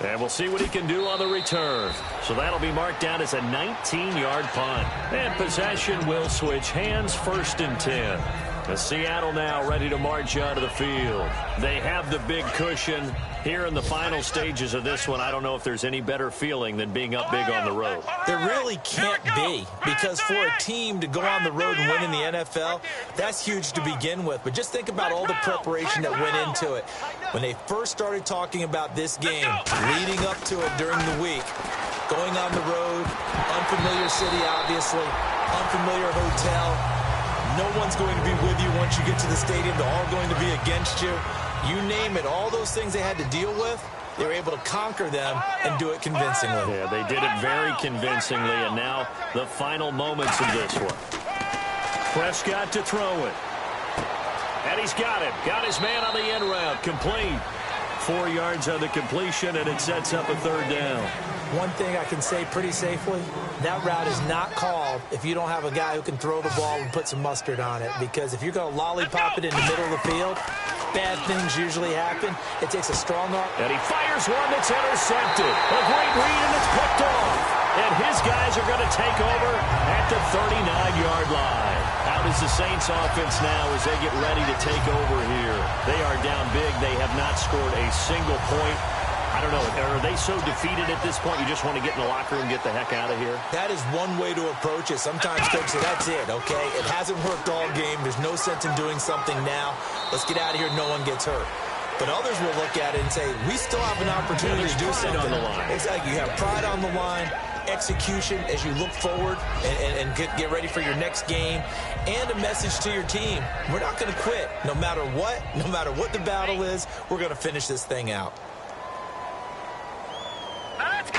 And we'll see what he can do on the return. So that'll be marked down as a 19-yard punt. And possession will switch hands, 1st and 10. As Seattle now ready to march onto the field. They have the big cushion. Here in the final stages of this one, I don't know if there's any better feeling than being up big on the road. There really can't be, because for a team to go on the road and win in the NFL, that's huge to begin with. But just think about all the preparation that went into it. When they first started talking about this game, leading up to it during the week, going on the road, unfamiliar city, obviously, unfamiliar hotel. No one's going to be with you once you get to the stadium. They're all going to be against you. You name it, all those things they had to deal with, they were able to conquer them and do it convincingly. Yeah, they did it very convincingly, and now the final moments of this one. Prescott to throw it. And he's got it. Got his man on the end route. Complete. 4 yards on the completion, and it sets up a 3rd down. One thing I can say pretty safely, that route is not called if you don't have a guy who can throw the ball and put some mustard on it. Because if you're going to lollipop it in the middle of the field, bad things usually happen. It takes a strong arm. And he fires one that's intercepted. A great read, and it's picked off. And his guys are going to take over at the 39-yard line. How does the Saints offense now as they get ready to take over here? They are down big. They have not scored a single point. I don't know. Are they so defeated at this point you just want to get in the locker room and get the heck out of here? That is one way to approach it. Sometimes coaches say, that's it, okay? It hasn't worked all game. There's no sense in doing something now. Let's get out of here. No one gets hurt. But others will look at it and say, we still have an opportunity to do something. On the line. Exactly. You have pride on the line, execution as you look forward and get ready for your next game, and a message to your team. We're not going to quit. No matter what the battle is, we're going to finish this thing out. Let's go!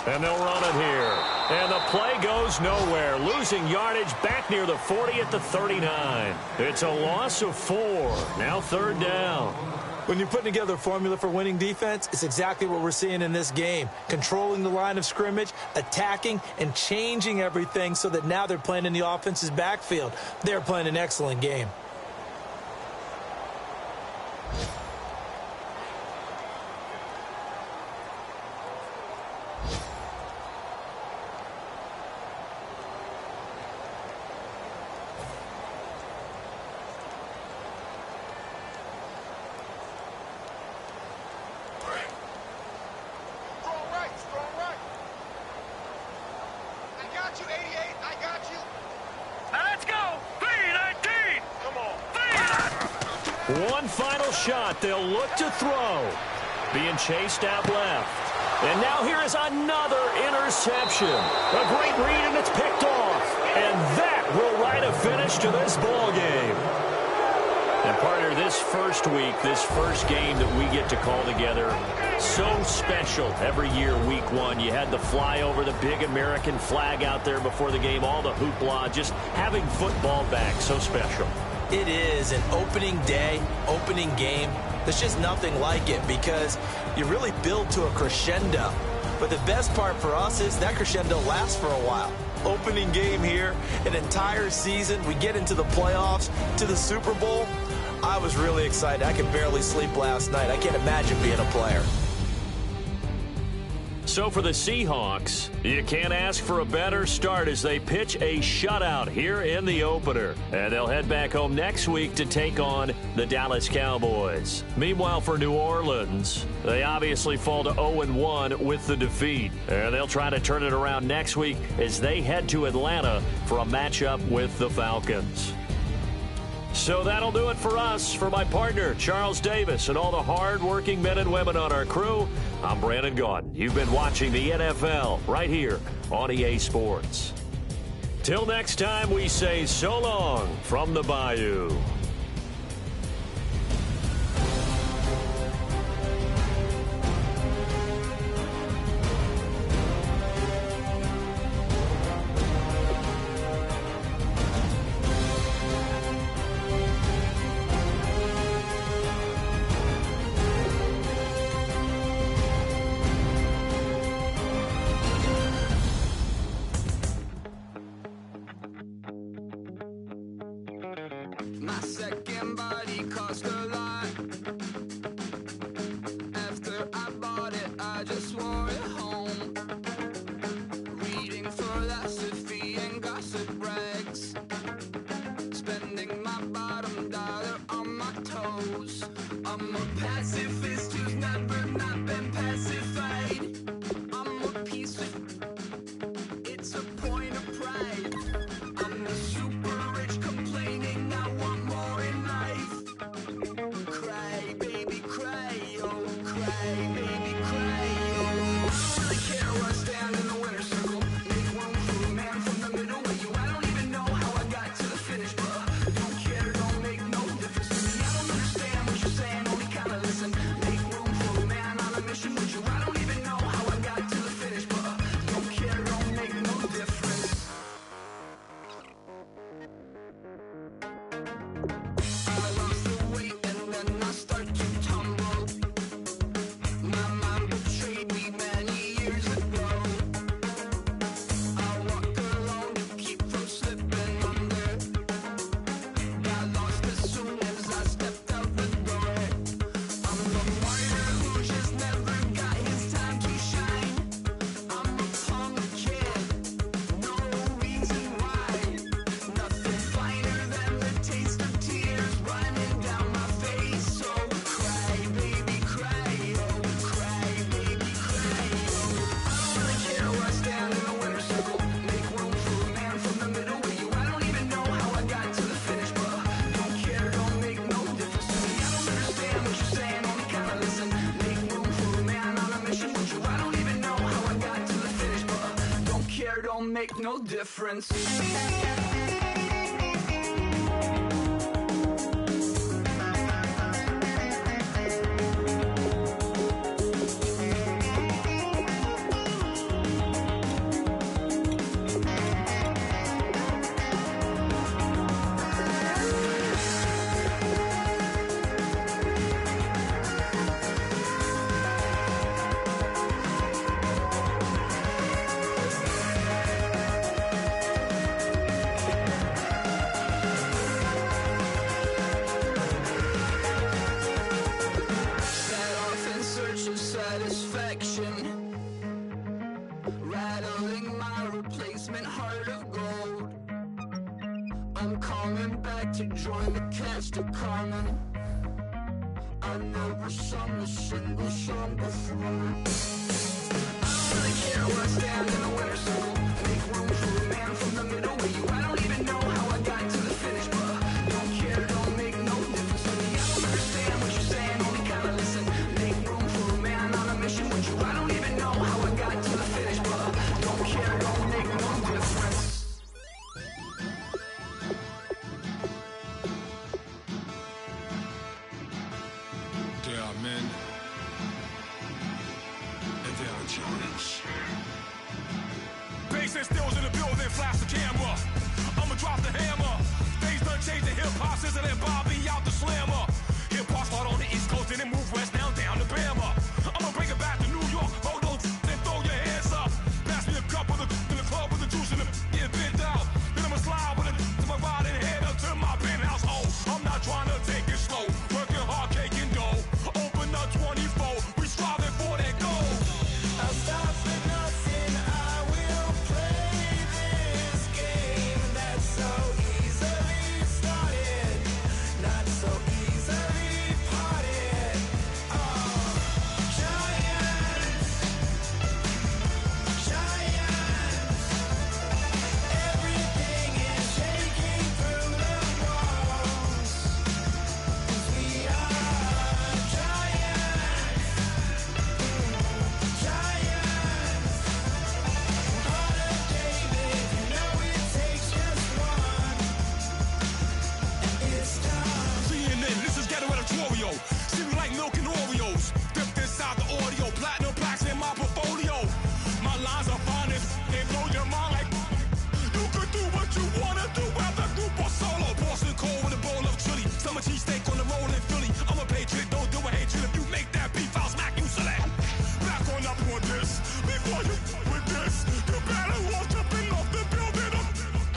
And they'll run it here. And the play goes nowhere. Losing yardage back near the 40 at the 39. It's a loss of 4. Now 3rd down. When you're putting together a formula for winning defense, it's exactly what we're seeing in this game. Controlling the line of scrimmage, attacking, and changing everything so that now they're playing in the offense's backfield. They're playing an excellent game. One final shot. They'll look to throw. Being chased out left. And now here is another interception. A great read, and it's picked off. And that will write a finish to this ball game. And partner, this first week, this first game that we get to call together, so special every year, week 1. You had the flyover, the big American flag out there before the game, all the hoopla, just having football back, so special. It is an opening day, opening game. There's just nothing like it because you really build to a crescendo. But the best part for us is that crescendo lasts for a while. Opening game here, an entire season. We get into the playoffs, to the Super Bowl. I was really excited. I could barely sleep last night. I can't imagine being a player. So for the Seahawks, you can't ask for a better start as they pitch a shutout here in the opener. And they'll head back home next week to take on the Dallas Cowboys. Meanwhile, for New Orleans, they obviously fall to 0-1 with the defeat. And they'll try to turn it around next week as they head to Atlanta for a matchup with the Falcons. So that'll do it for us. For my partner, Charles Davis, and all the hard-working men and women on our crew, I'm Brandon Gaudin. You've been watching the NFL right here on EA Sports. Till next time, we say so long from the Bayou. My second body cost a lot. After I bought it, I just wore it home. Reading philosophy and gossip rags. Spending my bottom dollar on my toes. I'm a pacifist who's never not been pacified. I'm a piece of... It's a point of pride. I'm the super rich complaining I want more in life. Cry, baby, cry. don't make no difference. Rattling my replacement heart of gold. I'm coming back to join the cast of Carmen. I never sung a single song before. I don't really care where I stand in a winner's circle. Make room for a man from the middle with you. I don't even know how I got to the finish, but don't care, don't make no difference to me. I don't understand what you're saying, only kinda listen. Make room for a man on a mission with you. I don't even know how I got to the finish, but don't care, don't make no difference. There are men, and there are giants. Bass and stills in the building, flash the camera. I'ma drop the hammer. Things done changed, the hip-hop since and Bobby out the slammer. Hip-hop start on the East Coast and then move west down to Bama. I'ma bring it back to New York, hold those and throw your hands up. Pass me a cup of the club with the juice in the get bent out. Then I'ma slide with it to my ride and head up to my penthouse. Oh, I'm not trying to take it slow, working hard, cake and dough. Open up 24, we striving for that goal. I'll stop for nothing, I will play this game that's so easily started, not so easily parted. Oh, giants, everything is shaking through the walls, 'cause we are giants, Heart of David, you know it takes just one, and it's time. CNN, this is ghetto editorial. See me like milk and Oreos. Dipped inside the audio, platinum plaques in my portfolio. My lines are finest, they blow your mind like you could do what you wanna do, whether group or solo. Boston cold with a bowl of chili, summer cheesesteak on the roll in Philly. I'm a patriot, don't do a hatred. If you make that beef, I'll smack you silly. Back on up on this, before you with this, you better walk jumping off the building of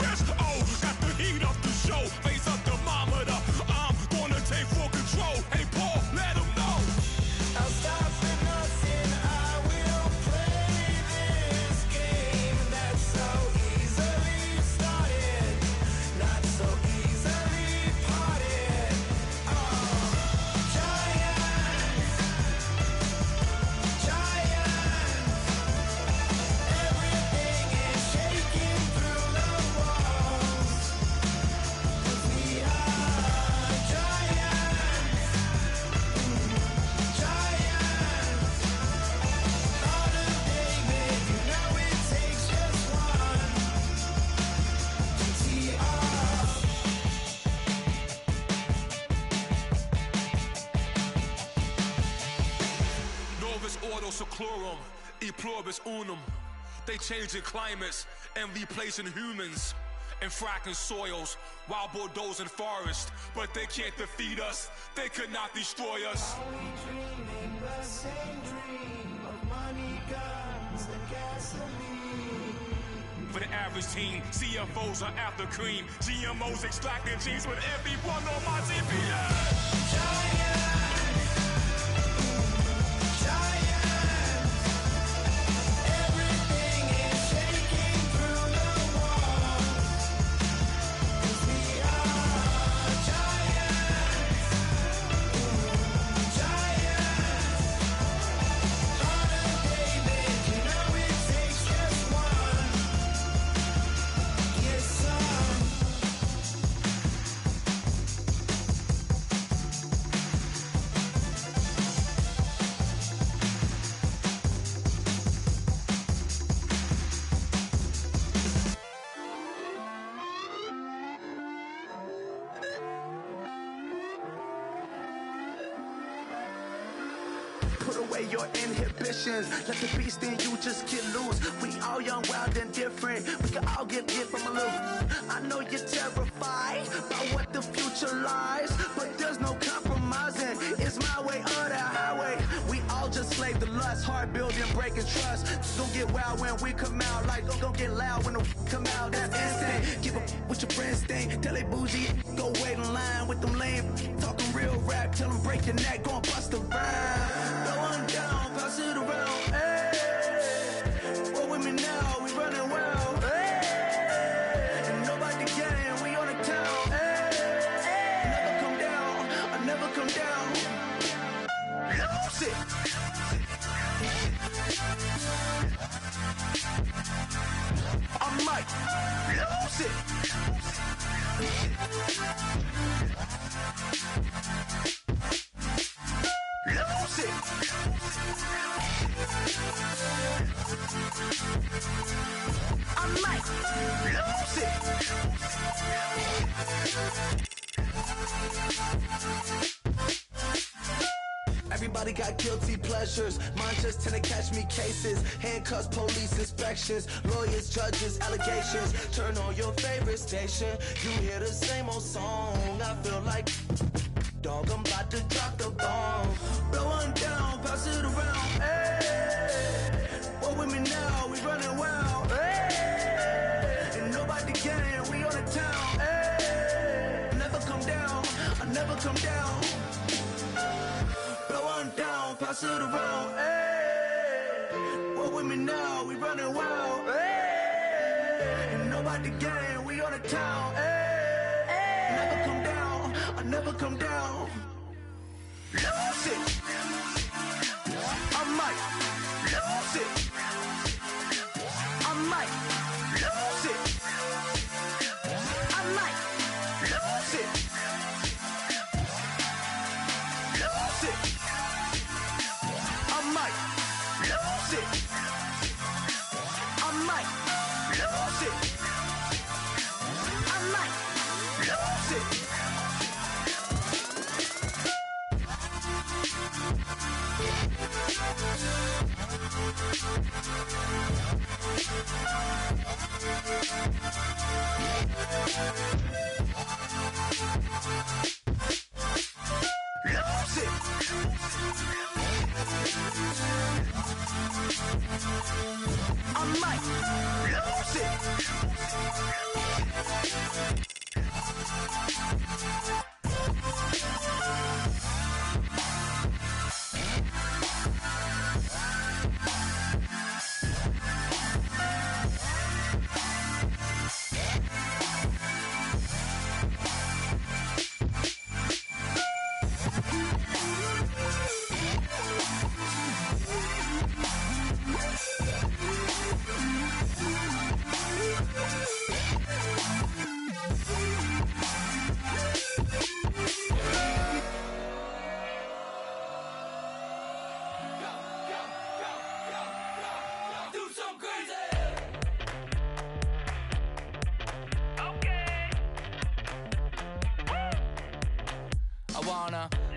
this. Oh, got the heat up the show, face up the thermometer. I'm gonna take full control. Hey Paul, let him know. I'll stop for nothing, I will play this game that's so easily started, not so easily parted. Oh, giants, everything is shaking through the walls, 'cause we are giants, Heart of David, you know it takes just one to tee off. Novus ordo seclorum, e pluribus unum. They changing climates and replacing humans and fracking soils while bulldozing forests. But they can't defeat us, they could not destroy us. Are we dreaming the same dream of money, guns, and gasoline? For the average team, CFOs are after cream. GMOs extracting genes with everyone on my TPS. Everything is shaking through the walls, 'cause we are giants, Heart of David, you know it takes just one. Yes, son. away your inhibitions. Let the beast in you just get loose. We all young, wild, and different. We can all get hit from a little. I know you're terrified by what the future lies, but there's no compromising. It's my way or the highway. We all just slave to lust, hard building, breaking trust. Don't get wild when we come out, like don't get loud when the come out. That's instant. Keep up with your friends thing. Tell they bougie, go wait in line with them lame. Talking real rap, tell them break your neck, go and bust a rhyme. Throw one down, pass it around. Hey, roll with me now, we running wild. Hey, and nobody can, we on the town. Hey, never come down, I never come down. Lose it. I might lose it. Lose it. I might lose it. Everybody got guilty pleasures. Mine just tend to catch me cases. Handcuffs, police inspections, lawyers, judges, allegations. Turn on your favorite station. You hear the same old song. I feel like, dog, I'm about to drop the bomb. Blow one down, pass it around. Hey, roll with me now, we running wild. Hey, and nobody can, we on the town. Hey, never come down, I never come down. Blow one down, pass it around. Hey, roll with me now, we running wild. Hey, and nobody can, we on the town. Hey, never come down, I never come down. Lose it. I might lose it. I might lose it. I might lose it. Lose it. I might lose it. I might lose it. I might lose it. Lose it. I might lose it.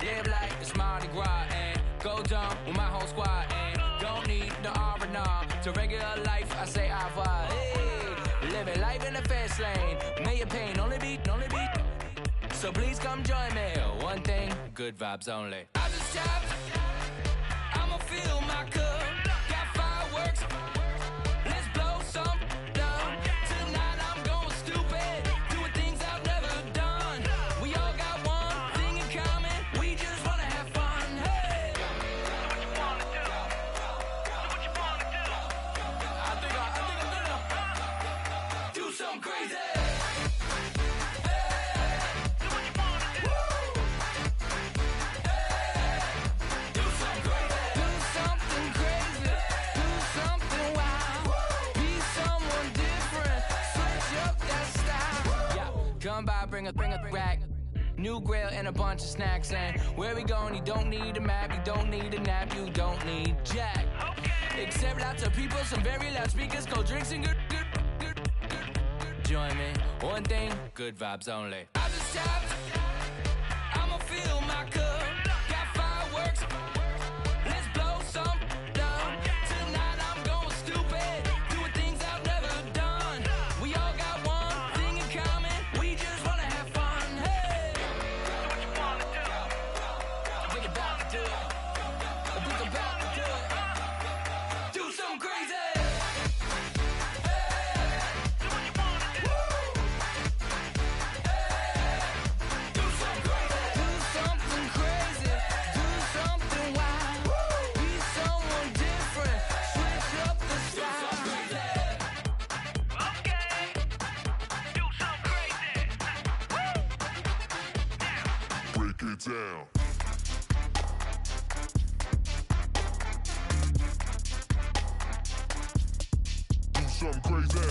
Live like it's Mardi Gras and go dumb with my whole squad and don't need the R&R to regular life. I say au revoir. Hey, living life in the fast lane. May your pain only be. So please come join me. One thing, good vibes only. I just tapped. I'ma fill my cup. Got fireworks. Let's blow some down. Tonight I'm going stupid. Doing things I've never done. We all got one thing in common. We just wanna have fun. Hey. Do what you wanna do. Do what you wanna do. I think I'm gonna do something crazy. Come by, bring a rack. New grill and a bunch of snacks. And where we going, you don't need a map. You don't need a nap. You don't need jack. Okay. Except lots of people, some very loud speakers, cold drinks and good. Join me. One thing, good vibes only. I just tapped. I'ma fill my cup. Got fireworks. Let's blow Get down. Do something crazy.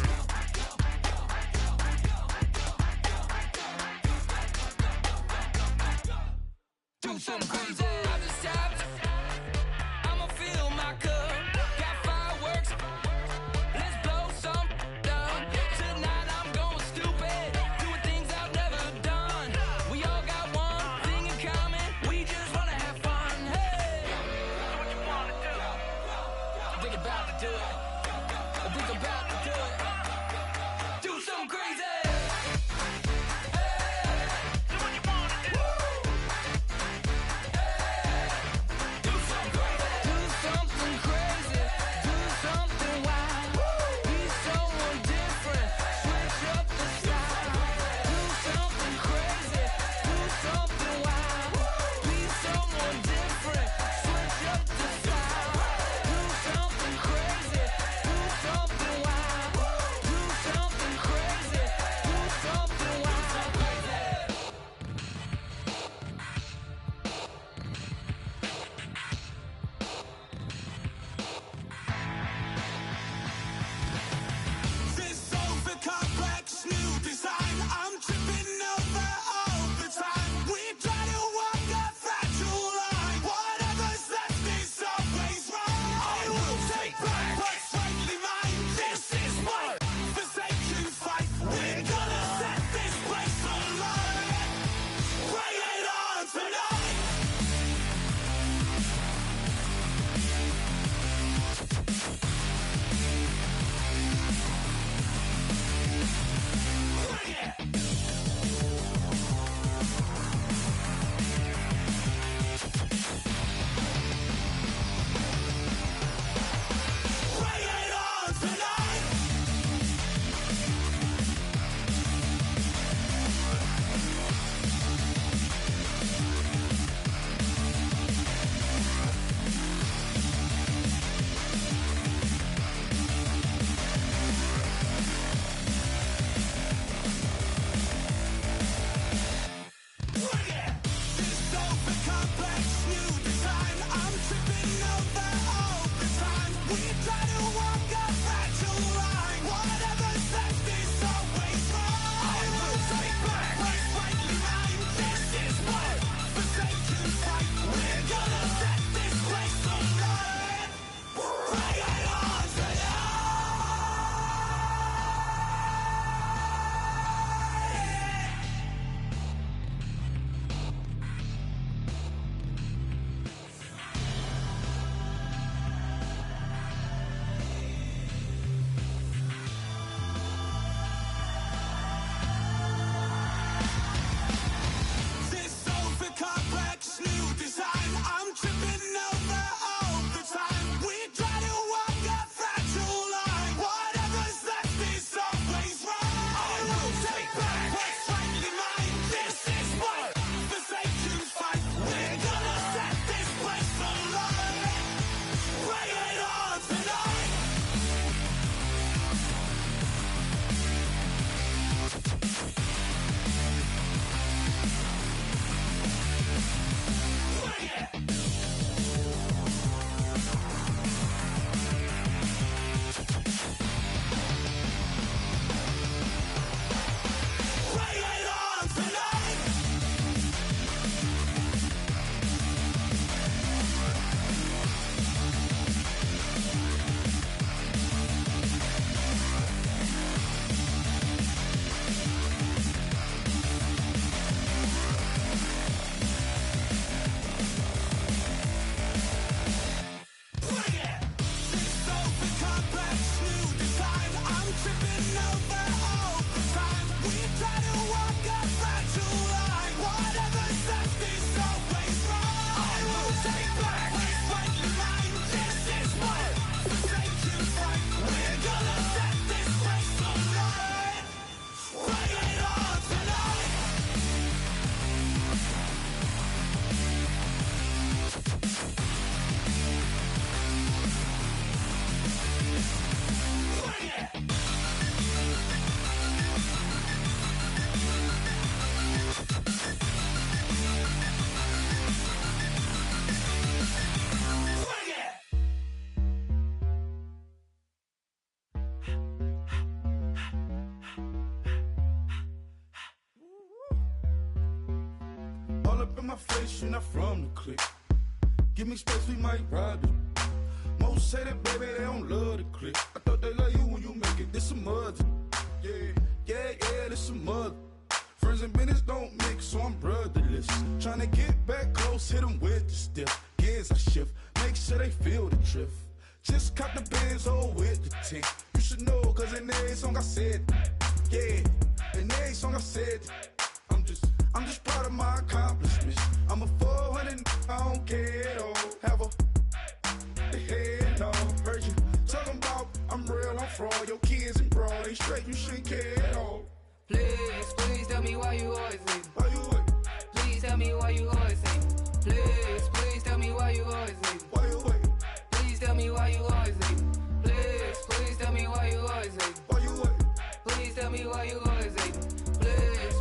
Do something crazy. I just tapped. I'ma fill my cup. Got fireworks. Let's blow some up. Tonight I'm going stupid. Doing things I've never done. We all got one thing in common. We just wanna have fun. Hey. Do what you wanna do. I think about to do it. I think about to do it. Do something crazy. Do what you wanna do. all up in my face, you're not from the clique. Give me space, we might ride it. Most say that, baby, they don't love the clique. I thought they love you when you make it, this some mother. Yeah, this some mother. Friends and business don't mix, so I'm brotherless. Tryna get back close, hit them with the stiff. Gears I shift, make sure they feel the drift. Just caught the Benz, oh, with the tint. You should know, cause in every song I said, yeah, in every song I said, I'm just proud of my accomplishments. I'm a 400, I don't care at all. Have a head, no, heard you talking about I'm real, I'm fraud. Your kids and broad, they straight, you shouldn't care at all. Please tell me why you always leave. Why you wait? Please tell me why you always leave. Please tell me why you always leave. Why you wait? Please tell me why you always leave. Please tell me why you always leave. Why you wait? Please tell me why you always leave.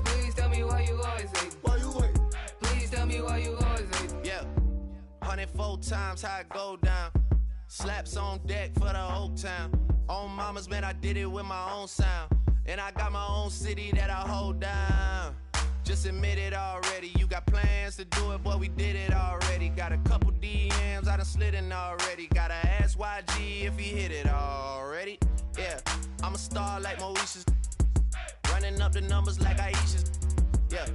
Please tell me why you always leave. Why you wait? Please tell me why you always leave. Yeah, 104 times how it go down. Slaps on deck for the whole town. On mamas, man, I did it with my own sound. And I got my own city that I hold down. Just admit it already. You got plans to do it, boy, we did it already. Got a couple DMs, I done slid in already. Gotta ask YG if he hit it already. Yeah, I'm a star like Moesha's. Running up the numbers like Aisha's. Yeah,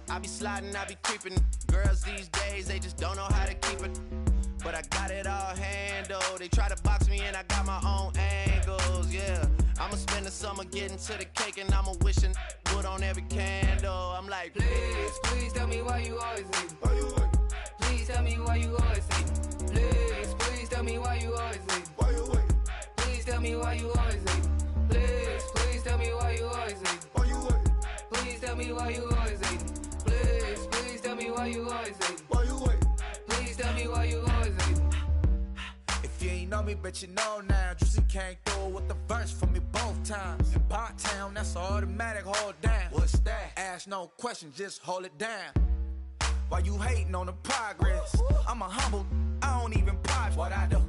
I be sliding, I be creeping. Girls these days, they just don't know how to keep it. But I got it all handled. They try to box me and I got my own angles, yeah. I'ma spend the summer getting to the cake and I'ma wishing wood on every candle. I'm like, please tell me why you always leave. Why you wait? Please tell me why you always leave. Please tell me why you always leave. Why you wait? Please tell me why you always leave. Please tell me why you always leave. Why you wait? Please tell me why you always leave. Please tell me why you always leave. Why you wait? Please tell me why you always leave. If you ain't know me, bet you know now. Juicy came through with the verse for me both times. In Pot Town, that's automatic, hold down. What's that? Ask no question, just hold it down. Why you hating on the progress? I'm a humble, I don't even pop what I do.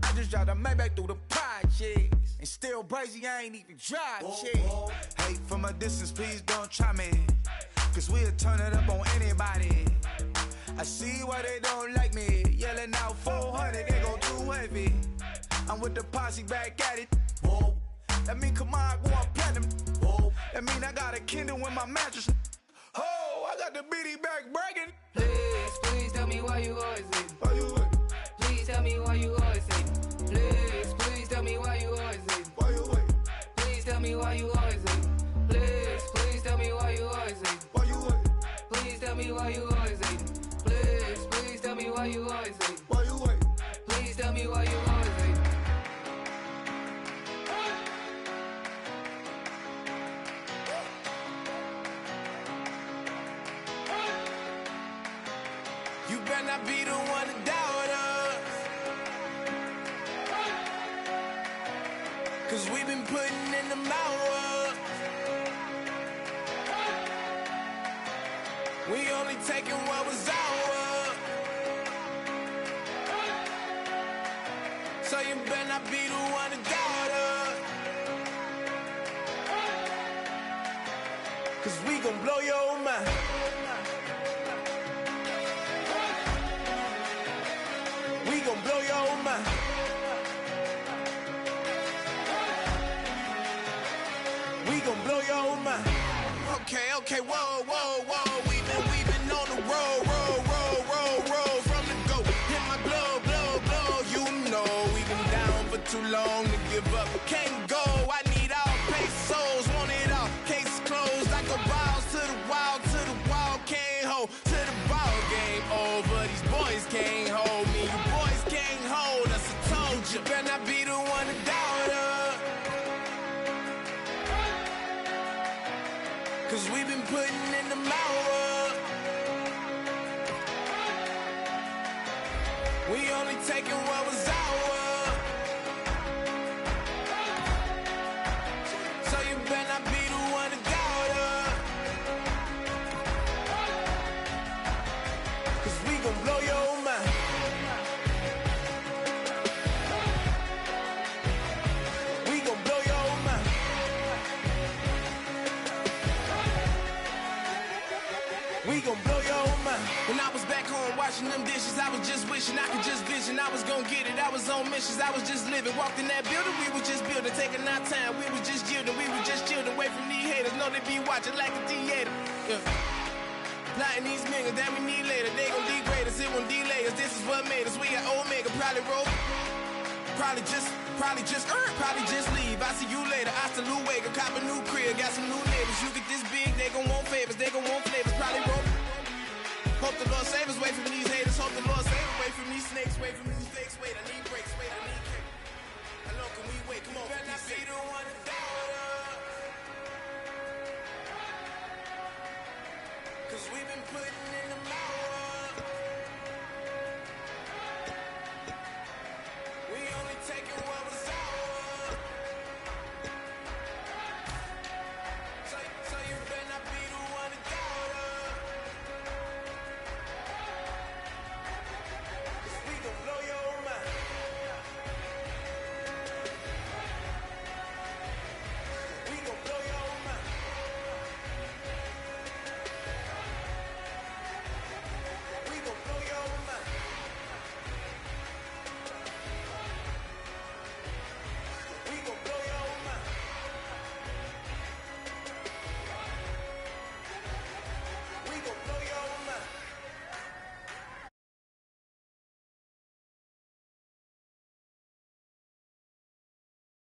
I just drive the Maybach through the projects. And still brazy, I ain't even drive shit. Hate from a distance, please don't try me. Cause we'll turn it up on anybody. I see why they don't like me. Yelling out 400, they go too heavy. I'm with the posse back at it. Whoa. That mean come on, going platinum. Whoa. That mean I got a Kindle in my mattress. Oh, I got the BD back bragging. Please tell me why you always leave. Why you wait? Please tell me why you always leave. Please tell me why you always leave. Why you wait? Please tell me why you always leave. Please tell me why you always leave. Why you wait? Please tell me why you always leave. Please tell me why you always leave. Why you wait? Please tell me why you always leave. you better not be the one to doubt us. Cause we've been putting in the hours. We only taking what was ours. So you better not be the one to doubt us. Cause we gon' blow your mind. We gon' blow your mind. We gon' blow your mind. Okay, whoa. We've been on the road from the go. Hit my blow. You know we been down for too long to give up. Can't go. I need all pesos, want it all. Case closed. I go balls to the wall, can't hold to the ball game over. These boys can't hold me. You boys can't hold us. I told you. Better not be the one to doubt us. Cause we've been putting in the hours. We only taking what was ours. So you better not be the one to doubt us. Cause we gon' blow your mind. We gon' blow your mind. We gon' blow your own mind. When I was back home washing them dishes, I was just wishing I could just vision. I was gon' get it, I was on missions, I was just living. Walked in that building, we was just building, taking our time. We was just yielding, we was just chilling away from these haters. Know they be watching like a theater. Yeah. Plotting these niggas that we need later. They gon' degrade us, it won't delay us. This is what made us. We got Omega, probably roll. Probably just leave. I see you later. I salute Wake, cop a new crib, got some new neighbors. You get this big, they gon' want favors, they gon' want flavors. Probably roll. Hope the Lord save us, wait from these haters. Hope the Lord save us, wait from these snakes, wait from these fakes. Wait, I need breaks, wait, I need cake. Hello, can we wait? Come on, better not be the one to doubt us. 'Cause we've been putting in